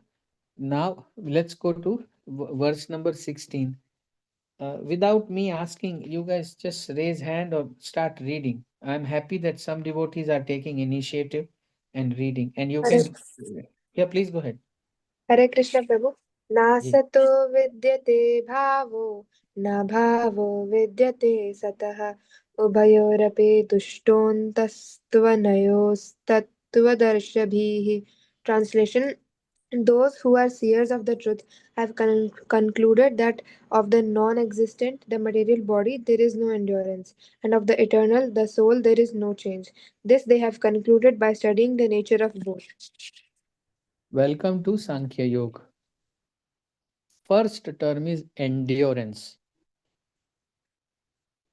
Now let's go to verse number 16. Without me asking, you guys just raise hand or start reading. I'm happy that some devotees are taking initiative and reading. And you Hare can, yeah, please go ahead. Hare Krishna Prabhu Ji. नासतो विद्यते भावो न भावो विद्यते सतः उभयोरपि तुष्टोऽन्तस्त्वनयोस्तत्त्वदर्शिभिः Translation. Those who are seers of the truth have concluded that of the non existent, the material body, there is no endurance, and of the eternal, the soul, there is no change. This they have concluded by studying the nature of both. Welcome to Sankhya Yoga. First term is endurance.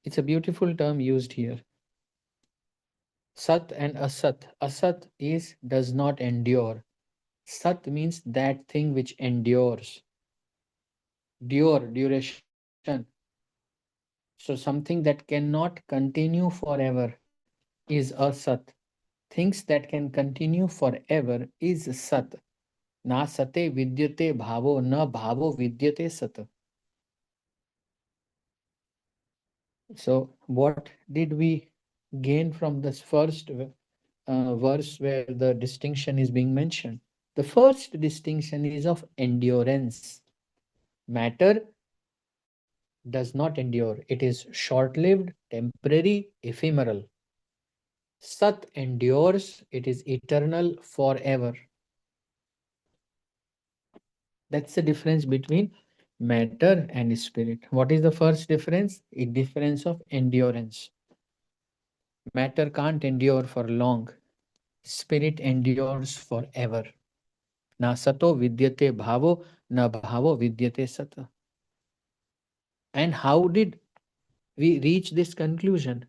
It's a beautiful term used here. Sat and Asat. Asat is does not endure. Sat means that thing which endures. Duration. So something that cannot continue forever is Asat. Things that can continue forever is Sat. Na sate vidyate bhavo, na bhavo vidyate sat. So, what did we gain from this first verse where the distinction is being mentioned? The first distinction is of endurance. Matter does not endure, it is short lived, temporary, ephemeral. Sat endures, it is eternal, forever. That's the difference between matter and spirit. What is the first difference? A difference of endurance. Matter can't endure for long. Spirit endures forever. Na sato vidyate bhavo, na bhavo vidyate sata. And how did we reach this conclusion?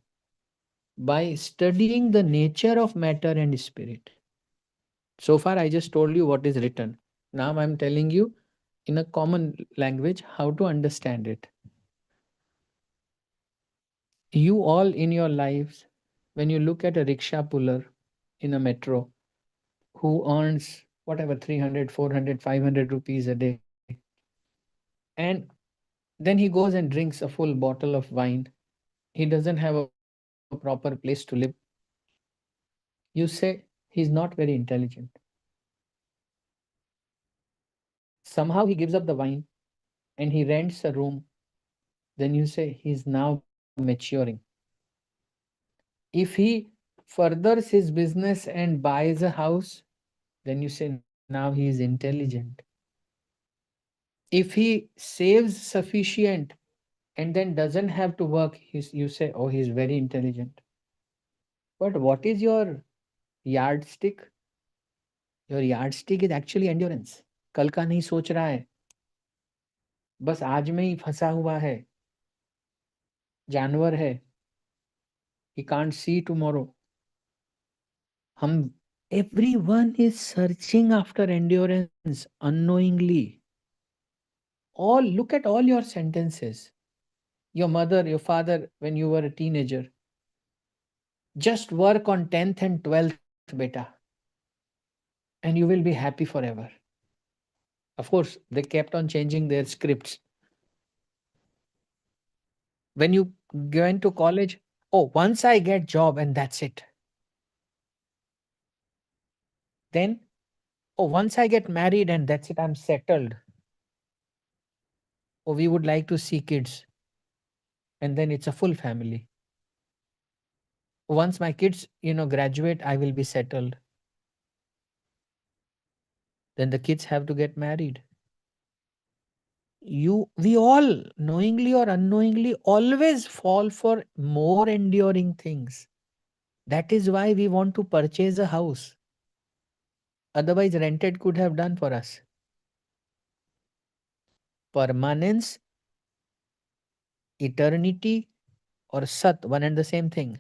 by studying the nature of matter and spirit. So far, I just told you what is written. Now I'm telling you in a common language how to understand it. You all in your lives, when you look at a rickshaw puller in a metro who earns whatever 300, 400, 500 rupees a day, and then he goes and drinks a full bottle of wine, he doesn't have a proper place to live, you say he's not very intelligent. Somehow he gives up the wine and he rents a room, then you say he's now maturing. If he furthers his business and buys a house, then you say now he is intelligent. If he saves sufficient and then doesn't have to work, you say, oh, he's very intelligent. But what is your yardstick? Your yardstick is actually endurance. कल का नहीं सोच रहा है, बस आज में ही फंसा हुआ है, जानवर है, he can't see tomorrow. हम everyone is searching after endurance unknowingly. All look at all your sentences. Your mother, your father, when you were a teenager, just work on 10th and 12th, beta, and you will be happy forever. Of course, they kept on changing their scripts. When you go into college, oh, once I get job and that's it. Then, oh, once I get married and that's it, I'm settled. Oh, we would like to see kids. And then it's a full family. Once my kids, graduate, I will be settled. Then the kids have to get married. We all, knowingly or unknowingly, always fall for more enduring things. That is why we want to purchase a house. Otherwise, rented could have done for us. Permanence, eternity, or sat, one and the same thing,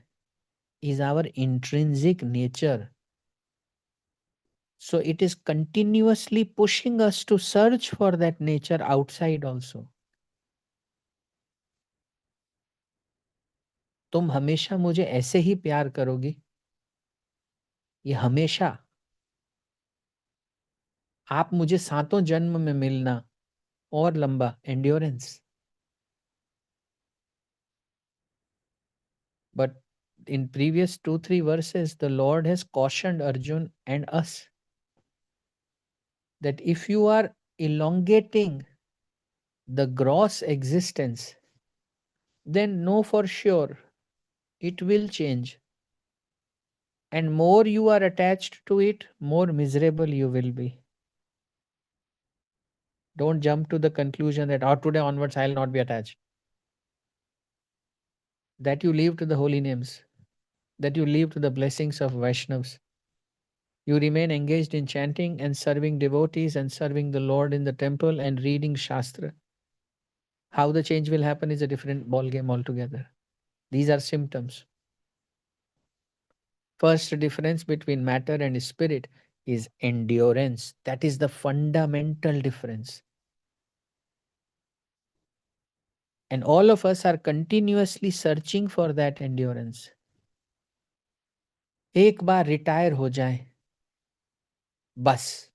is our intrinsic nature. So it is continuously pushing us to search for that nature outside also. तुम हमेशा मुझे ऐसे ही प्यार करोगी, ये हमेशा, आप मुझे सातों जन्म में मिलना और लंबा, endurance. But in previous 2-3 verses, the Lord has cautioned Arjun and us that if you are elongating the gross existence, then know for sure it will change. And more you are attached to it, more miserable you will be. Don't jump to the conclusion that, oh, today onwards I'll not be attached. That you leave to the holy names, that you leave to the blessings of Vaishnavas. You remain engaged in chanting and serving devotees and serving the Lord in the temple and reading Shastra. How the change will happen is a different ball game altogether. These are symptoms. First difference between matter and spirit is endurance. That is the fundamental difference. And all of us are continuously searching for that endurance. एक बार retire हो जाए, बस.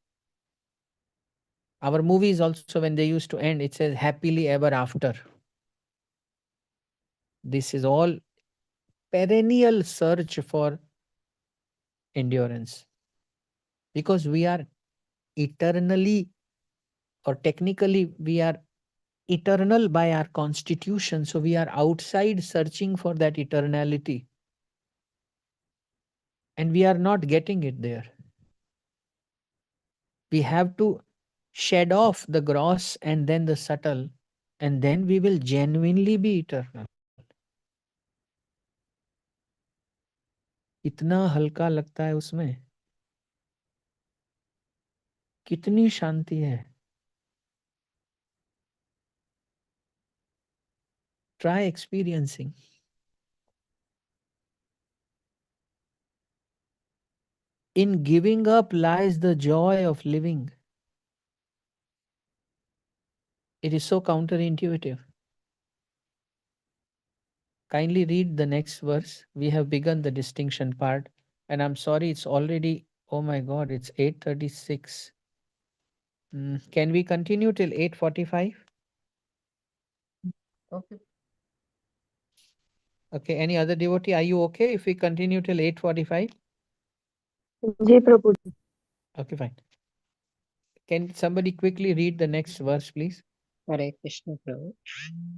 Our movies also, when they used to end, it says happily ever after. This is all perennial search for endurance. Because we are eternally, or technically, we are eternal by our constitution. So we are outside searching for that eternality. And we are not getting it there. We have to shed off the gross and then the subtle, and then we will genuinely be eternal. इतना हल्का लगता है उसमें, कितनी शांति है. Try experiencing. In giving up lies the joy of living. It is so counterintuitive. Kindly read the next verse. We have begun the distinction part, and I'm sorry it's already, oh my god, it's 8:36. Can we continue till 8:45? Okay. Okay, any other devotee, are you okay if we continue till 8:45? Ji Prabhu ji. Okay, fine. Can somebody quickly read the next verse, please? Hare Krishna Prabhu.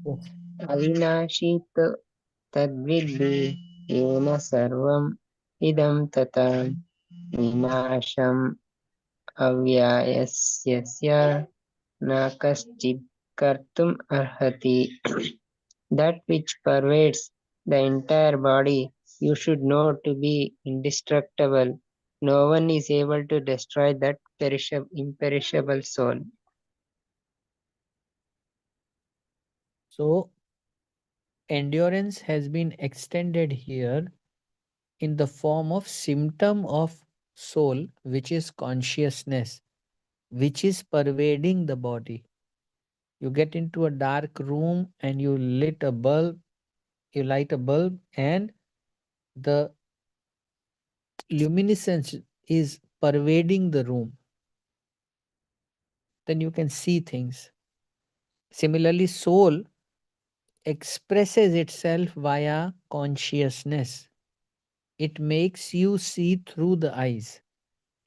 Yes. अविनाशी तद्विद्धि येन सर्वम् इदं तथा विनाशम् अव्ययस्य न कश्चित् कर्तुम् अर्हति. That which pervades the entire body you should know to be indestructible. No one is able to destroy that imperishable soul. So, endurance has been extended here in the form of symptom of soul, which is consciousness, which is pervading the body. You get into a dark room and you light a bulb, and the luminescence is pervading the room. Then you can see things. Similarly, soul expresses itself via consciousness. It makes you see through the eyes.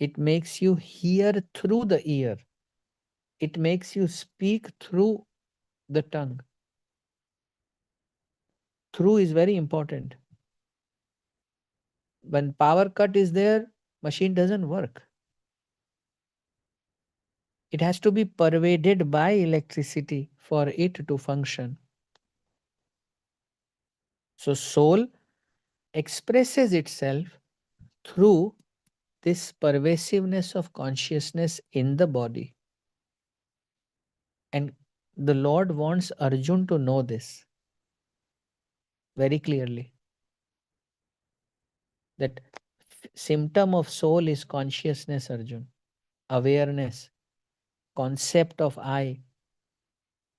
It makes you hear through the ear. It makes you speak through the tongue. Through is very important. When power cut is there, machine doesn't work. It has to be pervaded by electricity for it to function. So soul expresses itself through this pervasiveness of consciousness in the body. And the Lord wants Arjun to know this very clearly. That symptom of soul is consciousness, Arjun. Awareness, concept of I.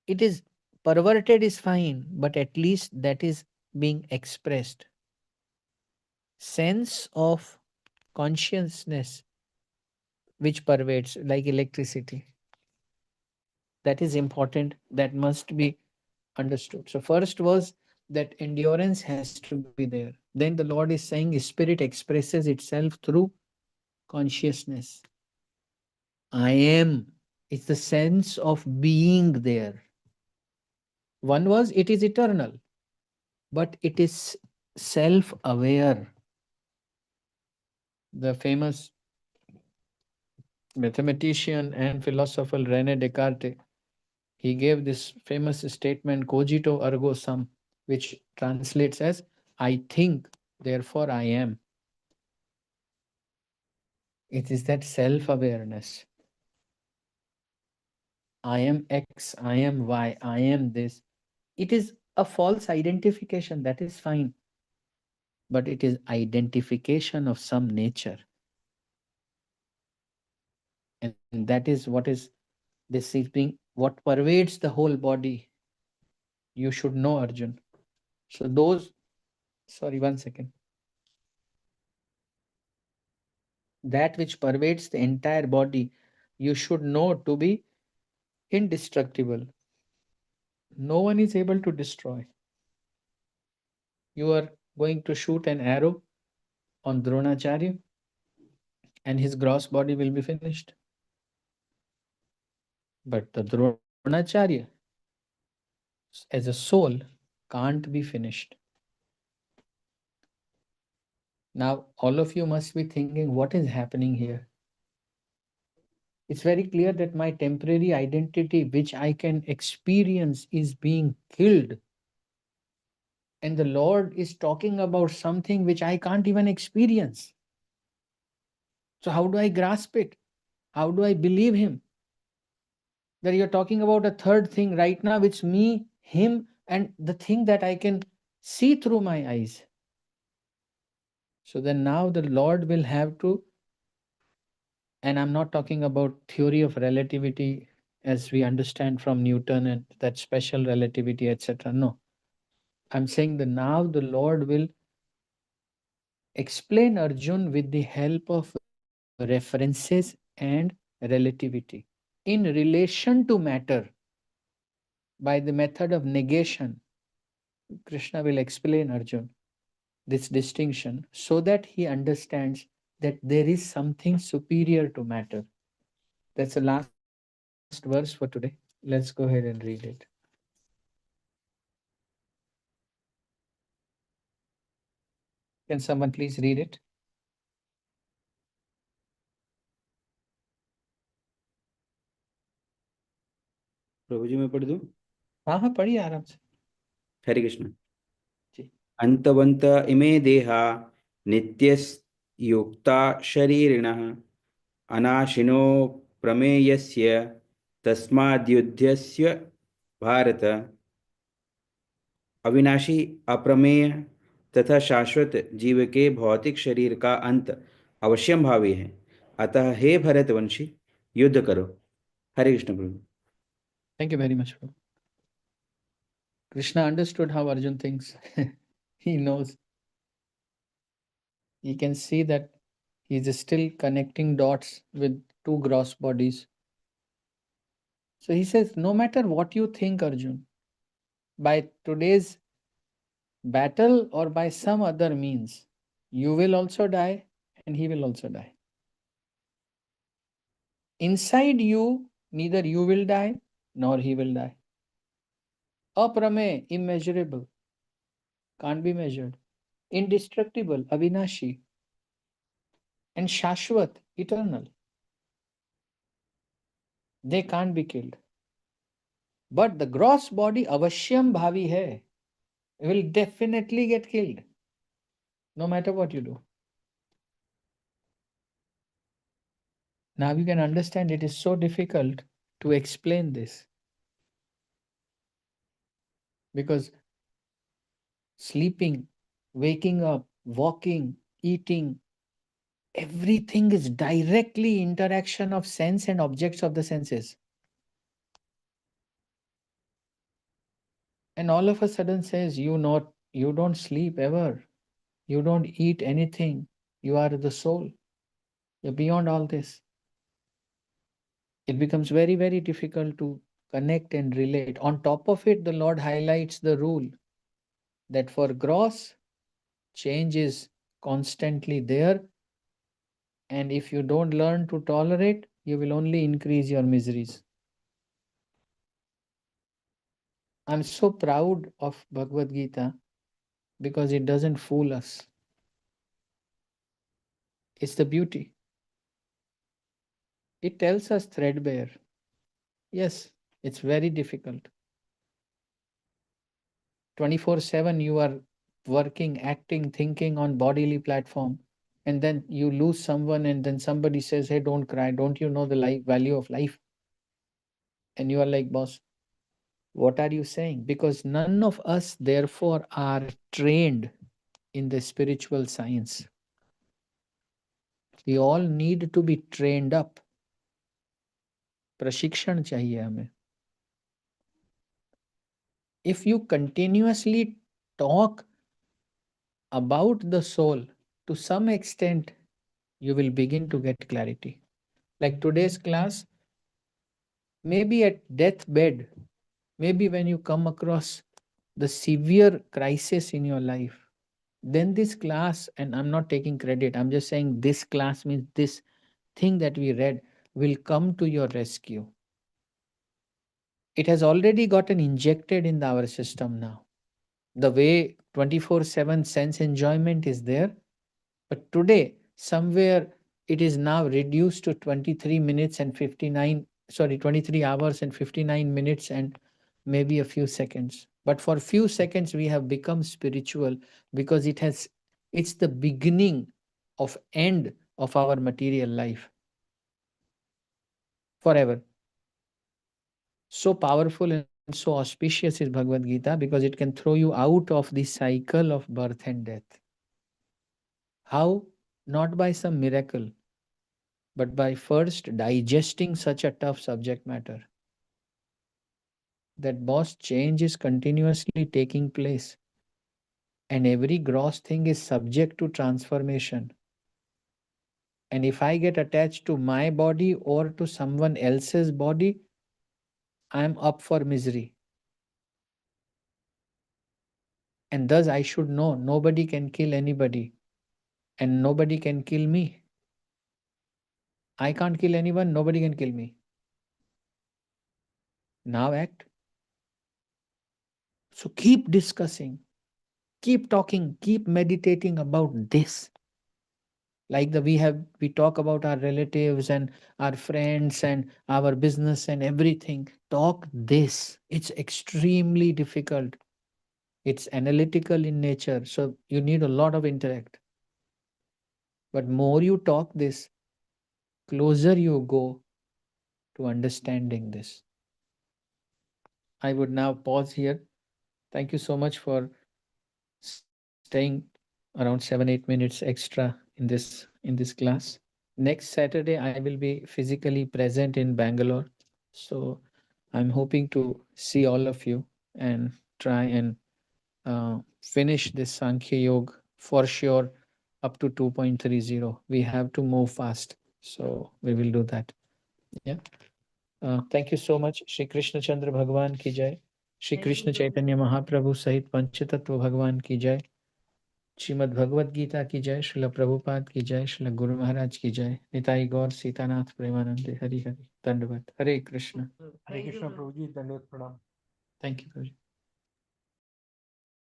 It is perverted is fine, but at least that is being expressed. Sense of consciousness which pervades like electricity. That is important. That must be understood. So first was that endurance has to be there. Then the Lord is saying spirit expresses itself through consciousness. I am. It's the sense of being there. One was it is eternal, but it is self-aware. The famous mathematician and philosopher Rene Descartes, he gave this famous statement, cogito ergo sum, which translates as I think, therefore I am. It is that self awareness. I am X, I am Y, I am this. It is a false identification, that is fine. But it is identification of some nature. And that is what is this is being what pervades the whole body. You should know, Arjun. So those, sorry, 1 second. That which pervades the entire body, you should know to be indestructible. No one is able to destroy. You are going to shoot an arrow on Dronacharya and his gross body will be finished. But the Dronacharya as a soul can't be finished. Now, all of you must be thinking, what is happening here? It's very clear that my temporary identity, which I can experience, is being killed. And the Lord is talking about something which I can't even experience. So, how do I grasp it? How do I believe Him? That you're talking about a third thing right now, it's me, Him, and the thing that I can see through my eyes. So, then now the Lord will have to And I'm not talking about theory of relativity as we understand from Newton and that special relativity, etc. No, I'm saying that now the Lord will explain Arjun with the help of references and relativity in relation to matter by the method of negation. Krishna will explain Arjun this distinction so that he understands that there is something superior to matter. That's the last verse for today. Let's go ahead and read it. Can someone please read it? प्रभु जी मैं पढ़ दूं? हाँ हाँ, पढ़िए आराम से हरे कृष्ण। जी। अंतवंत इमे देहा नित्ययुक्ता शरीरिणः अनाशिनो प्रमेयस्य तस्माद्युध्यस्य भारत। अविनाशी, अप्रमेय तथा शाश्वत जीव के भौतिक शरीर का अंत अवश्यम भावी है। अतः हे भरतवंशी, युद्ध करो। हरे कृष्ण प्रभु। Thank you very much, bro. Krishna understood how Arjun thinks. He knows. He can see that he is still connecting dots with two gross bodies. So he says, no matter what you think, Arjun, by today's battle or by some other means, you will also die and he will also die. Inside you, neither you will die nor he will die. Apramey, immeasurable, can't be measured. Indestructible, avinashi. And shashwat, eternal. They can't be killed. But the gross body, avashyam bhavi hai, will definitely get killed, no matter what you do. Now you can understand it is so difficult to explain this because sleeping, waking up, walking, eating, everything is directly interaction of sense and objects of the senses. And all of a sudden says, you don't sleep ever, you don't eat anything, you are the soul, you're beyond all this. It becomes very, very difficult to connect and relate. On top of it, the Lord highlights the rule that for gross, change is constantly there. And if you don't learn to tolerate, you will only increase your miseries. I'm so proud of Bhagavad Gita because it doesn't fool us. It's the beauty. It tells us threadbare. Yes, it's very difficult. 24/7 you are working, acting, thinking on bodily platform, and then you lose someone and then somebody says, hey, don't cry, don't you know the life value of life? And you are like, boss, what are you saying? Because none of us therefore are trained in the spiritual science. We all need to be trained up. प्रशिक्षण चाहिए हमें. If you continuously talk about the soul, to some extent you will begin to get clarity. Like today's class, maybe at deathbed, maybe when you come across the severe crisis in your life, then this class, and I'm not taking credit, I'm just saying this class means this thing that we read will come to your rescue. It has already gotten injected in our system now. The way 24/7 sense enjoyment is there, but today, somewhere it is now reduced to 23 minutes and 59, sorry, 23 hours and 59 minutes and maybe a few seconds. But for few seconds, we have become spiritual because it's the beginning of end of our material life forever. So powerful and so auspicious is Bhagavad Gita because it can throw you out of the cycle of birth and death. How? Not by some miracle, but by first digesting such a tough subject matter. That boss change is continuously taking place, and every gross thing is subject to transformation. And if I get attached to my body or to someone else's body, I'm up for misery. And thus I should know nobody can kill anybody and nobody can kill me. I can't kill anyone, nobody can kill me. Now act. So keep discussing, keep talking, keep meditating about this. Like we talk about our relatives and our friends and our business and everything. Talk this. It's extremely difficult. It's analytical in nature, so you need a lot of intellect. But more you talk this, closer you go to understanding this. I would now pause here. Thank you so much for staying around 7-8 minutes extra in this class. Next Saturday I will be physically present in Bangalore. So I'm hoping to see all of you and try and finish this Sankhya Yoga for sure up to 2.30. We have to move fast. So we will do that. Yeah. Thank you so much. Shri Krishna Chandra Bhagwan ki jai. Shri Thank Krishna you, Prabhuji. Chaitanya Mahaprabhu Sahit Panchatattva Bhagwan ki jai. Shrimad Bhagavad Gita की जय, श्रील प्रभुपाद की जय, श्रील गुरु महाराज की जय, निताई गौर सीतानाथ प्रेमानंदे, हरि हरि दंडवत, Hare Krishna. Hare Thank you, Krishna Prabhuji. Prabhuji, Dandavat Pranam. Thank you.